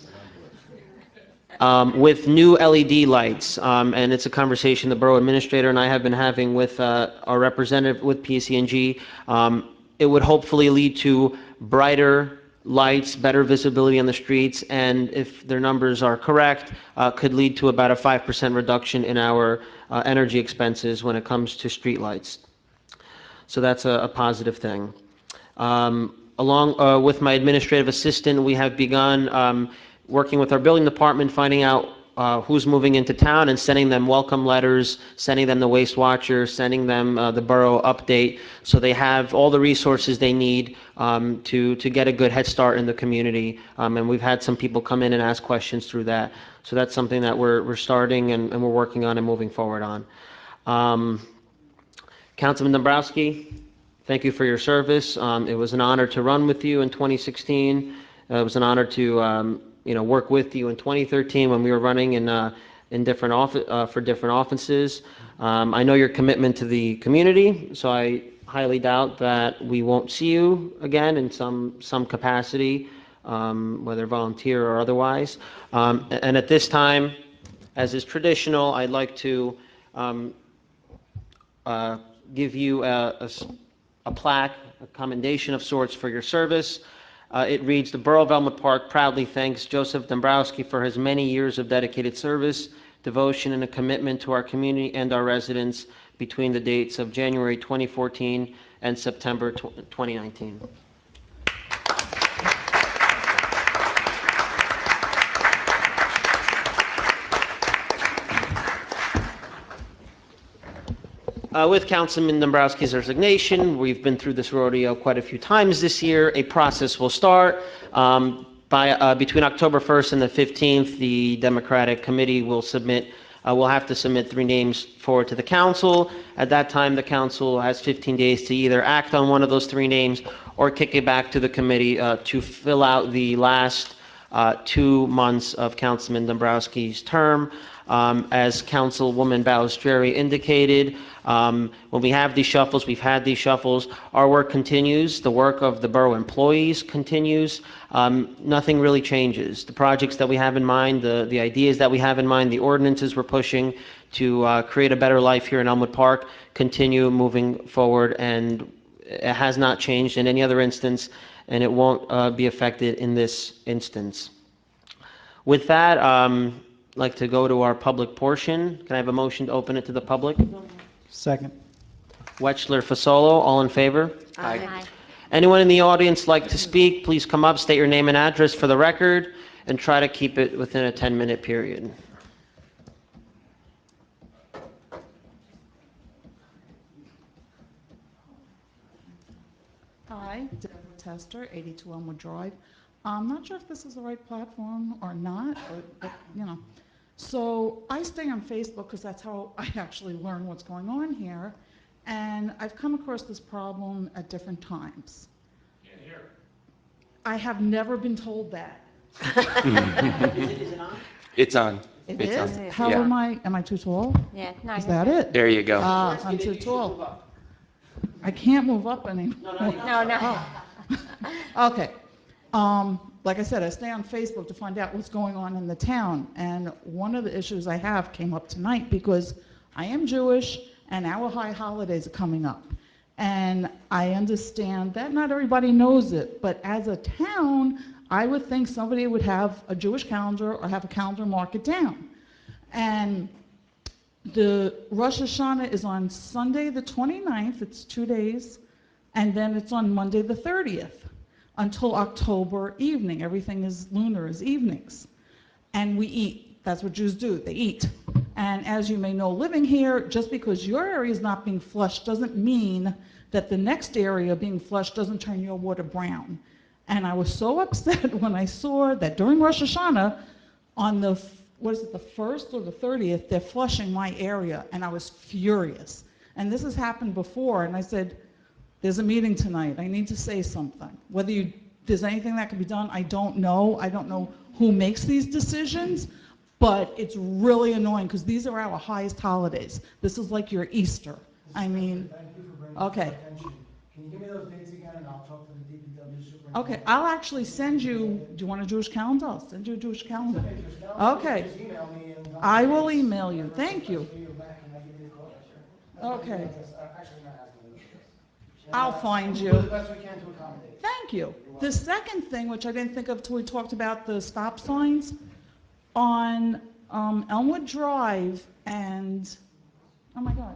with new LED lights. And it's a conversation the borough administrator and I have been having with our representative with PSE&G. It would hopefully lead to brighter lights, better visibility on the streets, and if their numbers are correct, could lead to about a 5% reduction in our energy expenses when it comes to street lights. So that's a positive thing. Along with my administrative assistant, we have begun working with our building department, finding out who's moving into town and sending them welcome letters, sending them the waste watcher, sending them the borough update, so they have all the resources they need to get a good head start in the community. And we've had some people come in and ask questions through that. So that's something that we're starting and we're working on and moving forward on. Councilman Dombrowski, thank you for your service. It was an honor to run with you in 2016. It was an honor to work with you in 2013 when we were running in different for different offices. I know your commitment to the community, so I highly doubt that we won't see you again in some capacity, whether volunteer or otherwise. And at this time, as is traditional, I'd like to give you a plaque, a commendation of sorts for your service. It reads, "The Borough of Elmwood Park proudly thanks Joseph Dombrowski for his many years of dedicated service, devotion, and a commitment to our community and our residents between the dates of January 2014 and September 2019. With Councilman Dombrowski's resignation, we've been through this rodeo quite a few times this year. A process will start. Between October 1st and the 15th, the Democratic Committee will have to submit 3 names forward to the council. At that time, the council has 15 days to either act on one of those 3 names or kick it back to the committee to fill out the last 2 months of Councilman Dombrowski's term. As Councilwoman Balistrieri indicated, when we have these shuffles, we've had these shuffles, our work continues, the work of the borough employees continues, nothing really changes. The projects that we have in mind, the ideas that we have in mind, the ordinances we're pushing to create a better life here in Elmwood Park continue moving forward, and it has not changed in any other instance, and it won't be affected in this instance. With that, I'd like to go to our public portion. Can I have a motion to open it to the public? Second. Wetchler, Fasolo, all in favor? Aye. Anyone in the audience like to speak, please come up, state your name and address for the record, and try to keep it within a 10-minute period. Hi, Deborah Tester, 82 Elmwood Drive. I'm not sure if this is the right platform or not, but So I stay on Facebook because that's how I actually learn what's going on here. And I've come across this problem at different times. Can't hear. I have never been told that. Is it on? It's on. It It's is? on. How Yeah. am I too tall? Yeah, no, Is you're that good. it? There you go. I'm too tall. I can't move up anymore. No. Okay. like I said, I stay on Facebook to find out what's going on in the town. And one of the issues I have came up tonight because I am Jewish and our high holidays are coming up. And I understand that not everybody knows it, but as a town, I would think somebody would have a Jewish calendar or have a calendar mark it down. And the Rosh Hashanah is on Sunday the 29th, it's 2 days, and then it's on Monday the 30th until October evening. Everything is lunar, is evenings. And we eat. That's what Jews do, they eat. And as you may know, living here, just because your area is not being flushed doesn't mean that the next area being flushed doesn't turn your water brown. And I was so upset when I saw that during Rosh Hashanah, on the, what is it, the 1st or the 30th, they're flushing my area, and I was furious. And this has happened before, and I said, there's a meeting tonight, I need to say something. Whether there's anything that can be done, I don't know. I don't know who makes these decisions, but it's really annoying because these are our highest holidays. This is like your Easter. I mean, Thank you for bringing okay. this to our attention. Can you give me those dates again, and I'll talk to the DPW superintendent? Okay, I'll actually send you, do you want a Jewish calendar? I'll send you a Jewish calendar. Okay. Just email me and I will email you. Thank you. Okay. Actually, not asking you this. I'll find We'll you. do the best we can to accommodate. Thank you. The second thing, which I didn't think of till we talked about the stop signs, on Elmwood Drive and, oh my God,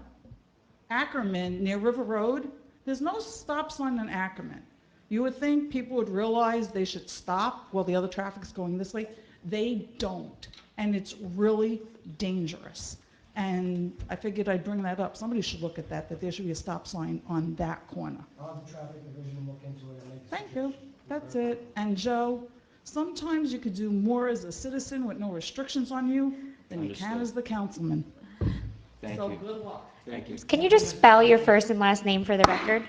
Ackerman near River Road, there's no stop sign in Ackerman. You would think people would realize they should stop while the other traffic's going this way. They don't, and it's really dangerous. And I figured I'd bring that up. Somebody should look at that there should be a stop sign on that corner. I'll have the traffic division look into it and make. Thank you. That's it. And Joe, sometimes you could do more as a citizen with no restrictions on you than you can Understood. as the councilman. Thank So you. good luck. Thank you. Can you just spell your first and last name for the record?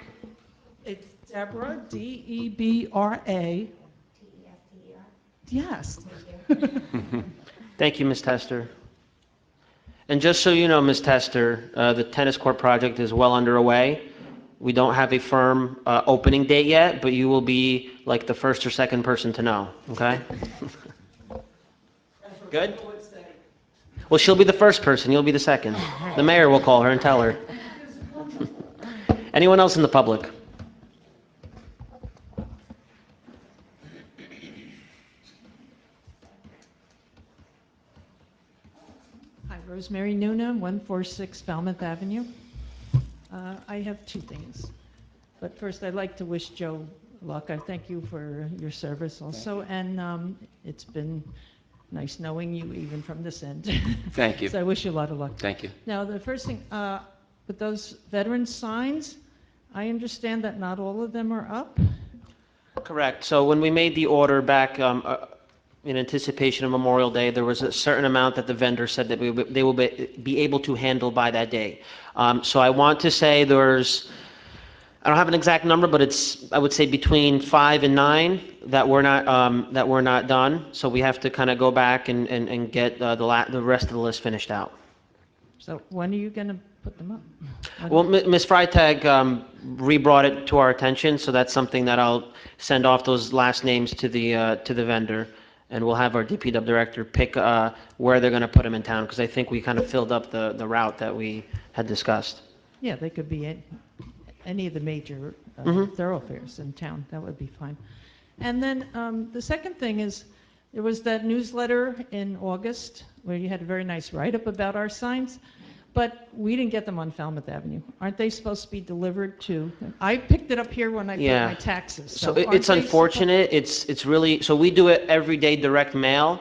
It's Deborah, D-E-B-R-A. Yes. Thank you, Ms. Tester. And just so you know, Ms. Tester, the tennis court project is well underway. We don't have a firm opening date yet, but you will be like the first or second person to know, okay? Good? Well, she'll be the first person, you'll be the second. The mayor will call her and tell her. Anyone else in the public? Hi, Rosemary Nuna, 146 Falmouth Avenue. I have two things. But first, I'd like to wish Joe luck. I thank you for your service also. And it's been nice knowing you even from this end. Thank you. So I wish you a lot of luck. Thank you. Now, the first thing, with those veteran signs, I understand that not all of them are up. Correct. So when we made the order back in anticipation of Memorial Day, there was a certain amount that the vendor said that they will be able to handle by that day. So I want to say I don't have an exact number, but it's, I would say, between 5 and 9 that we're not done. So we have to kind of go back and get the rest of the list finished out. So when are you going to put them up? Well, Ms. Freitag re-brought it to our attention, so that's something that I'll send off those last names to the vendor, and we'll have our DPW director pick where they're going to put them in town, because I think we kind of filled up the route that we had discussed. Yeah, they could be any of the major thoroughfares in town. That would be fine. And then the second thing is, there was that newsletter in August where you had a very nice write-up about our signs, but we didn't get them on Falmouth Avenue. Aren't they supposed to be delivered to? I picked it up here when I paid my taxes. So aren't it's they unfortunate. It's really, so we do it every day, direct mail.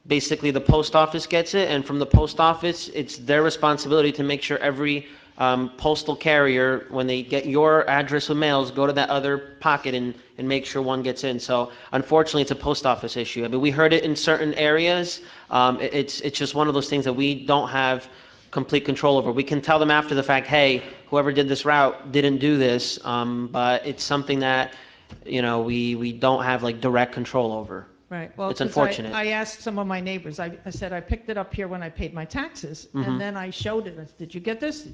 Basically, the post office gets it, and from the post office, it's their responsibility to make sure every postal carrier, when they get your address with mails, go to that other pocket and make sure one gets in. So unfortunately, it's a post office issue. I mean, we heard it in certain areas. It's just one of those things that we don't have complete control over. We can tell them after the fact, hey, whoever did this route didn't do this, but it's something that, we don't have like direct control over. Right. Well, It's 'cause unfortunate. I asked some of my neighbors. I said, I picked it up here when I paid my taxes. Mhm. And then I showed it. I said, did you get this?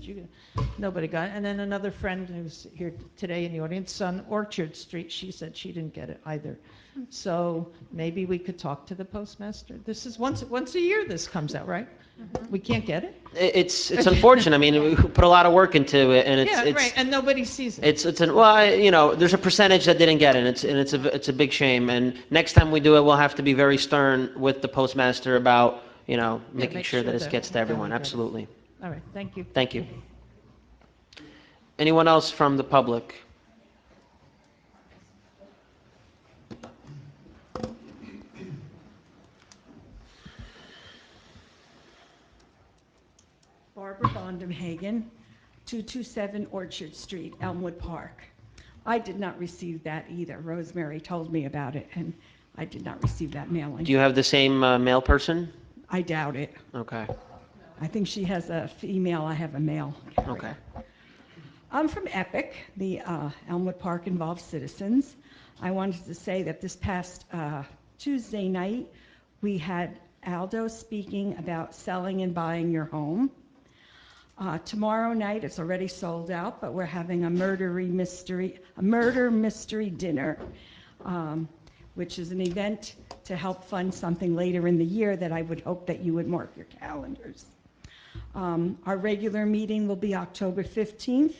Nobody got it. And then another friend who's here today in the audience on Orchard Street, she said she didn't get it either. So maybe we could talk to the postmaster. This is once a year this comes out, right? We can't get it? It's unfortunate. I mean, we put a lot of work into it, and Yeah, right, and nobody sees it. there's a percentage that didn't get it, and it's a big shame. And next time we do it, we'll have to be very stern with the postmaster about, making make sure that sure it gets to everyone. we get it. Absolutely. All right, thank you. Thank you. Anyone else from the public? Barbara Bondenhagen, 227 Orchard Street, Elmwood Park. I did not receive that either. Rosemary told me about it, and I did not receive that mailing. Do you have the same mail person? I doubt it. Okay. I think she has a female, I have a male carrier. Okay. I'm from EPIC, the Elmwood Park Involved Citizens. I wanted to say that this past Tuesday night, we had Aldo speaking about selling and buying your home. Tomorrow night, it's already sold out, but we're having a murder mystery dinner, which is an event to help fund something later in the year that I would hope that you would mark your calendars. Our regular meeting will be October 15th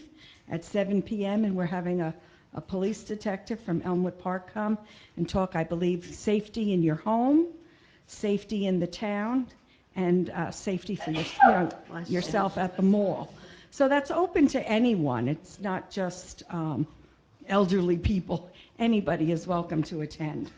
at 7 p.m., and we're having a police detective from Elmwood Park come and talk, I believe, safety in your home, safety in the town, and safety for yourself at the mall. So that's open to anyone. It's not just elderly people. Anybody is welcome to attend.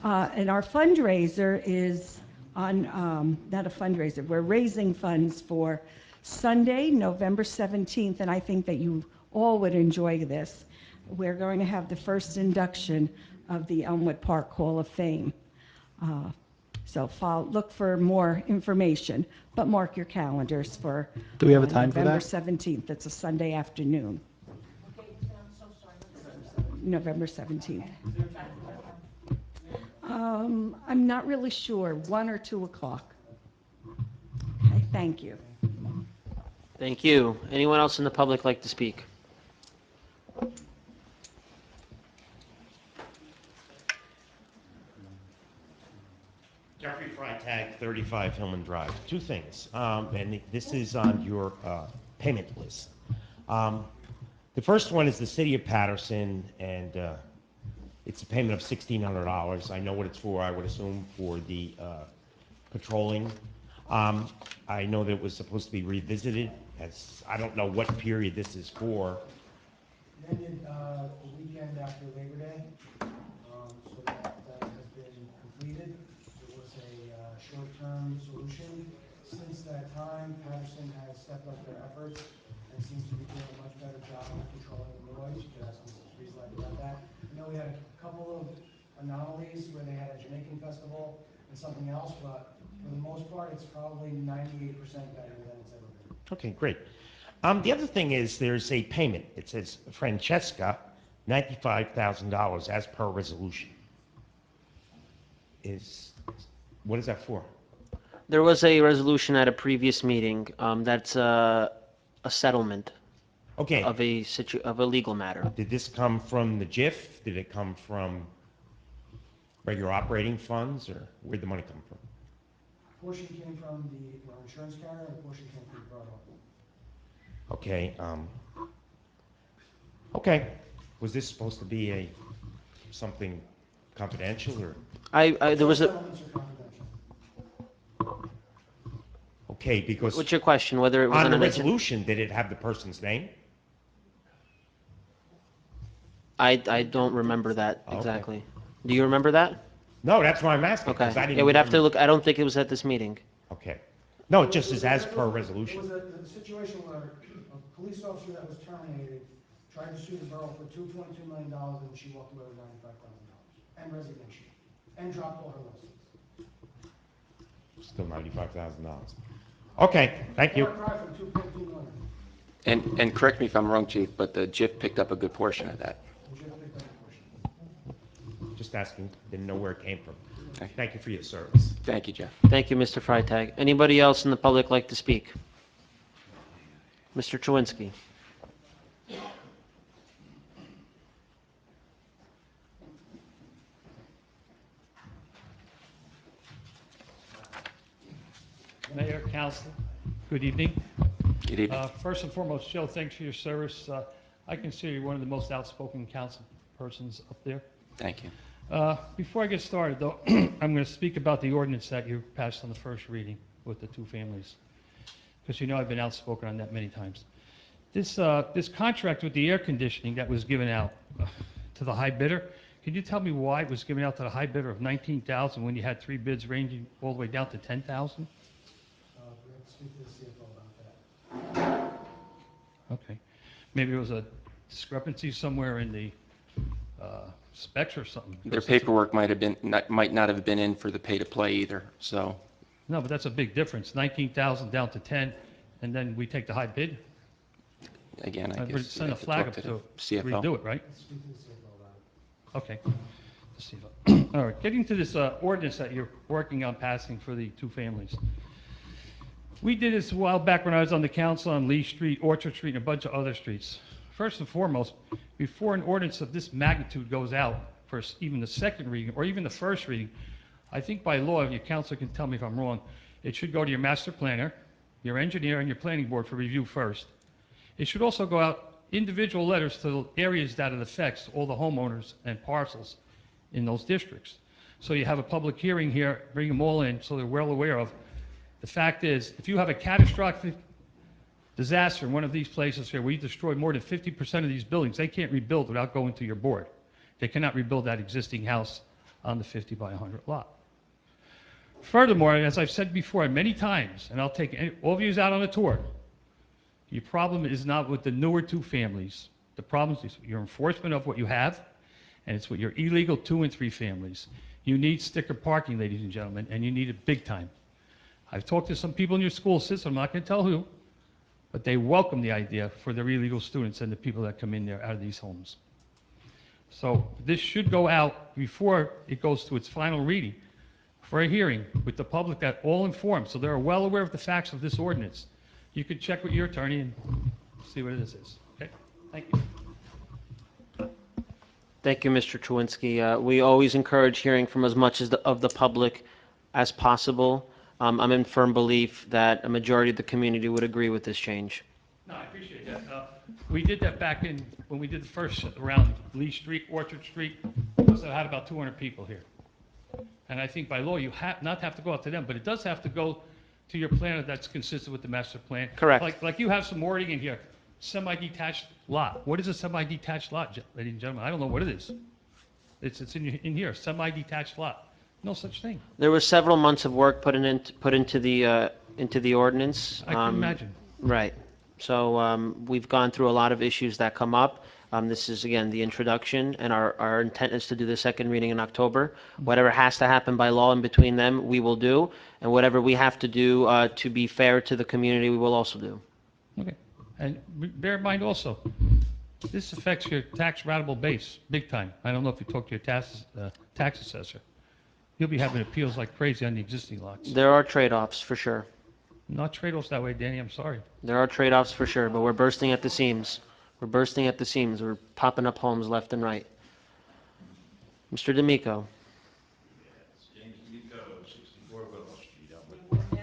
And our fundraiser is on, not a fundraiser, we're raising funds for Sunday, November 17th, and I think that you all would enjoy this. We're going to have the first induction of the Elmwood Park Hall of Fame. So look for more information, but mark your calendars for Do we have a time for November that? 17th. It's a Sunday afternoon. November 17th. I'm not really sure, 1 or 2 o'clock. Okay, thank you. Thank you. Anyone else in the public like to speak? Jeffrey Freitag, 35 Hillman Drive. Two things, and this is on your payment list. The first one is the City of Patterson, and it's a payment of $1,600. I know what it's for, I would assume, for the patrolling. I know that it was supposed to be revisited, as I don't know what period this is for. Ended the weekend after Labor Day, so that has been completed. It was a short-term solution. Since that time, Patterson has stepped up their efforts and seems to be doing a much better job of controlling the noise. You could ask Mrs. Friesland about that. I know we had a couple of anomalies where they had a Jamaican festival and something else, but for the most part, it's probably 98% better than it's ever been. Okay, great. The other thing is there's a payment. It says Francesca, $95,000 as per resolution. What is that for? There was a resolution at a previous meeting that's a settlement Okay. of a legal matter. Did this come from the JIF? Did it come from regular operating funds, or where'd the money come from? A portion came from our insurance carrier, and a portion came from the borough. Okay. Okay. Was this supposed to be something confidential, or? There was a. Settlements are confidential. Okay, because What's your question? Whether it was on the an resolution, did it have the person's name? I don't remember that Okay. exactly. Do you remember that? No, that's why I'm asking. Okay. 'cause I didn't Yeah, we'd have to remember. look. I don't think it was at this meeting. Okay. No, it just is as per It resolution. was a situation where a police officer that was terminated tried to sue the borough for $2.2 million, and she walked away with $95,000 and resignation, and dropped all her lawsuits. Still $95,000. Okay, thank you. Far cry from $2.2 million. And correct me if I'm wrong, Chief, but the JIF picked up a good portion of that. The JIF picked up a portion. Just asking, didn't know where it came from. Okay. Thank you for your service. Thank you, Jeff. Thank you, Mr. Freitag. Anybody else in the public like to speak? Mr. Chewinski. council. Good evening. Good evening. First and foremost, Joe, thanks for your service. I consider you one of the most outspoken council persons up there. Thank you. Before I get started, though, I'm going to speak about the ordinance that you passed on the first reading with the two families, because you know I've been outspoken on that many times. This contract with the air conditioning that was given out to the high bidder, can you tell me why it was given out to the high bidder of $19,000 when you had 3 bids ranging all the way down to $10,000? We have to speak to the CFO about that. Okay. Maybe there was a discrepancy somewhere in the specs or something. Their paperwork might not have been in for the pay-to-play either, so. No, but that's a big difference, 19,000 down to 10, and then we take the high bid? Again, I We'd guess send you a have to flag talk up to to the CFO. redo it, right? Speak to the CFO about it. Okay. The CFO. All right, getting to this ordinance that you're working on passing for the two families. We did this a while back when I was on the council on Lee Street, Orchard Street, and a bunch of other streets. First and foremost, before an ordinance of this magnitude goes out for even the second reading or even the first reading, I think by law, your council can tell me if I'm wrong, it should go to your master planner, your engineer, and your planning board for review first. It should also go out individual letters to the areas that it affects, all the homeowners and parcels in those districts. So you have a public hearing here, bring them all in so they're well aware of. The fact is, if you have a catastrophic disaster in one of these places here, where you destroy more than 50% of these buildings, they can't rebuild without going to your board. They cannot rebuild that existing house on the 50 by 100 lot. Furthermore, as I've said before many times, and I'll take all of you out on a tour, your problem is not with the newer two families. The problem is your enforcement of what you have, and it's with your illegal 2 and 3 families. You need sticker parking, ladies and gentlemen, and you need it big time. I've talked to some people in your school system, I'm not going to tell who, but they welcome the idea for their illegal students and the people that come in there out of these homes. So this should go out before it goes to its final reading for a hearing with the public that all informed, so they're well aware of the facts of this ordinance. You could check with your attorney and see what this is. Okay? Thank you. Thank you, Mr. Chewinski. We always encourage hearing from as much of the public as possible. I'm in firm belief that a majority of the community would agree with this change. No, I appreciate that. We did that back when we did the first around Lee Street, Orchard Street, because I had about 200 people here. And I think by law, you not have to go out to them, but it does have to go to your planner that's consistent with the master plan. Correct. Like you have some wording in here, semi-detached lot. What is a semi-detached lot, ladies and gentlemen? I don't know what it is. It's in here, semi-detached lot. No such thing. There was several months of work put into the ordinance. I can imagine. Right. So we've gone through a lot of issues that come up. This is, again, the introduction, and our intent is to do the second reading in October. Whatever has to happen by law in between them, we will do, and whatever we have to do to be fair to the community, we will also do. Okay. And bear in mind also, this affects your tax ratable base big time. I don't know if you talked to your tax assessor. You'll be having appeals like crazy on the existing lots. There are trade-offs, for sure. Not trade-offs that way, Danny, I'm sorry. There are trade-offs, for sure, but we're bursting at the seams. We're bursting at the seams. We're popping up homes left and right. Mr. D'Amico. James D'Amico, 64 Willow Street.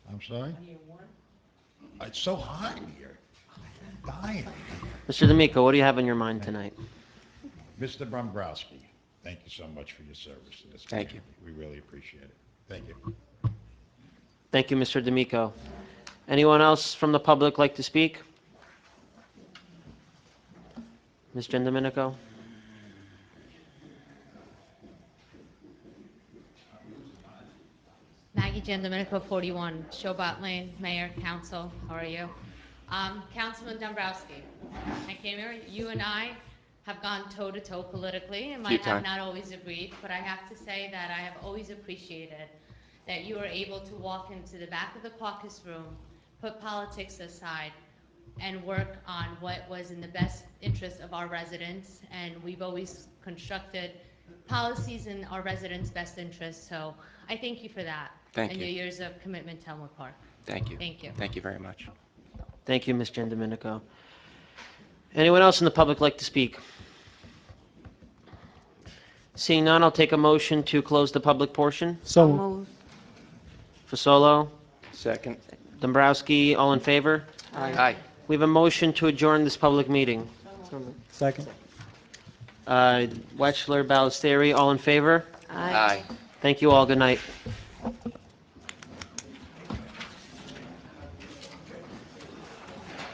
I'm sorry? It's so hot in here. I'm dying. Mr. D'Amico, what do you have on your mind tonight? Mr. Brombrowski, thank you so much for your service to this Thank you. community. We really appreciate it. Thank you. Thank you, Mr. D'Amico. Anyone else from the public like to speak? Ms. Gendomenico? Maggie Gendomenico, 41 Showbot Lane, Mayor, Council, how are you? Councilman Dombrowski, I came here, you and I have gone toe-to-toe politically and might have not always agreed, but I have to say that I have always appreciated that you were able to walk into the back of the caucus room, put politics aside, and work on what was in the best interest of our residents, and we've always constructed policies in our residents' best interest, so I thank you for that. Thank and you. your years of commitment to Elmwood Park. Thank you. Thank you. Thank you very much. Thank you, Ms. Gendomenico. Anyone else in the public like to speak? Seeing none, I'll take a motion to close the public portion. So moved. Fasolo, Second. Dombrowski, all in favor? Aye. We have a motion to adjourn this public meeting. Second. Wetchler, Ballesteri, all in favor? Aye. Thank you all. Good night.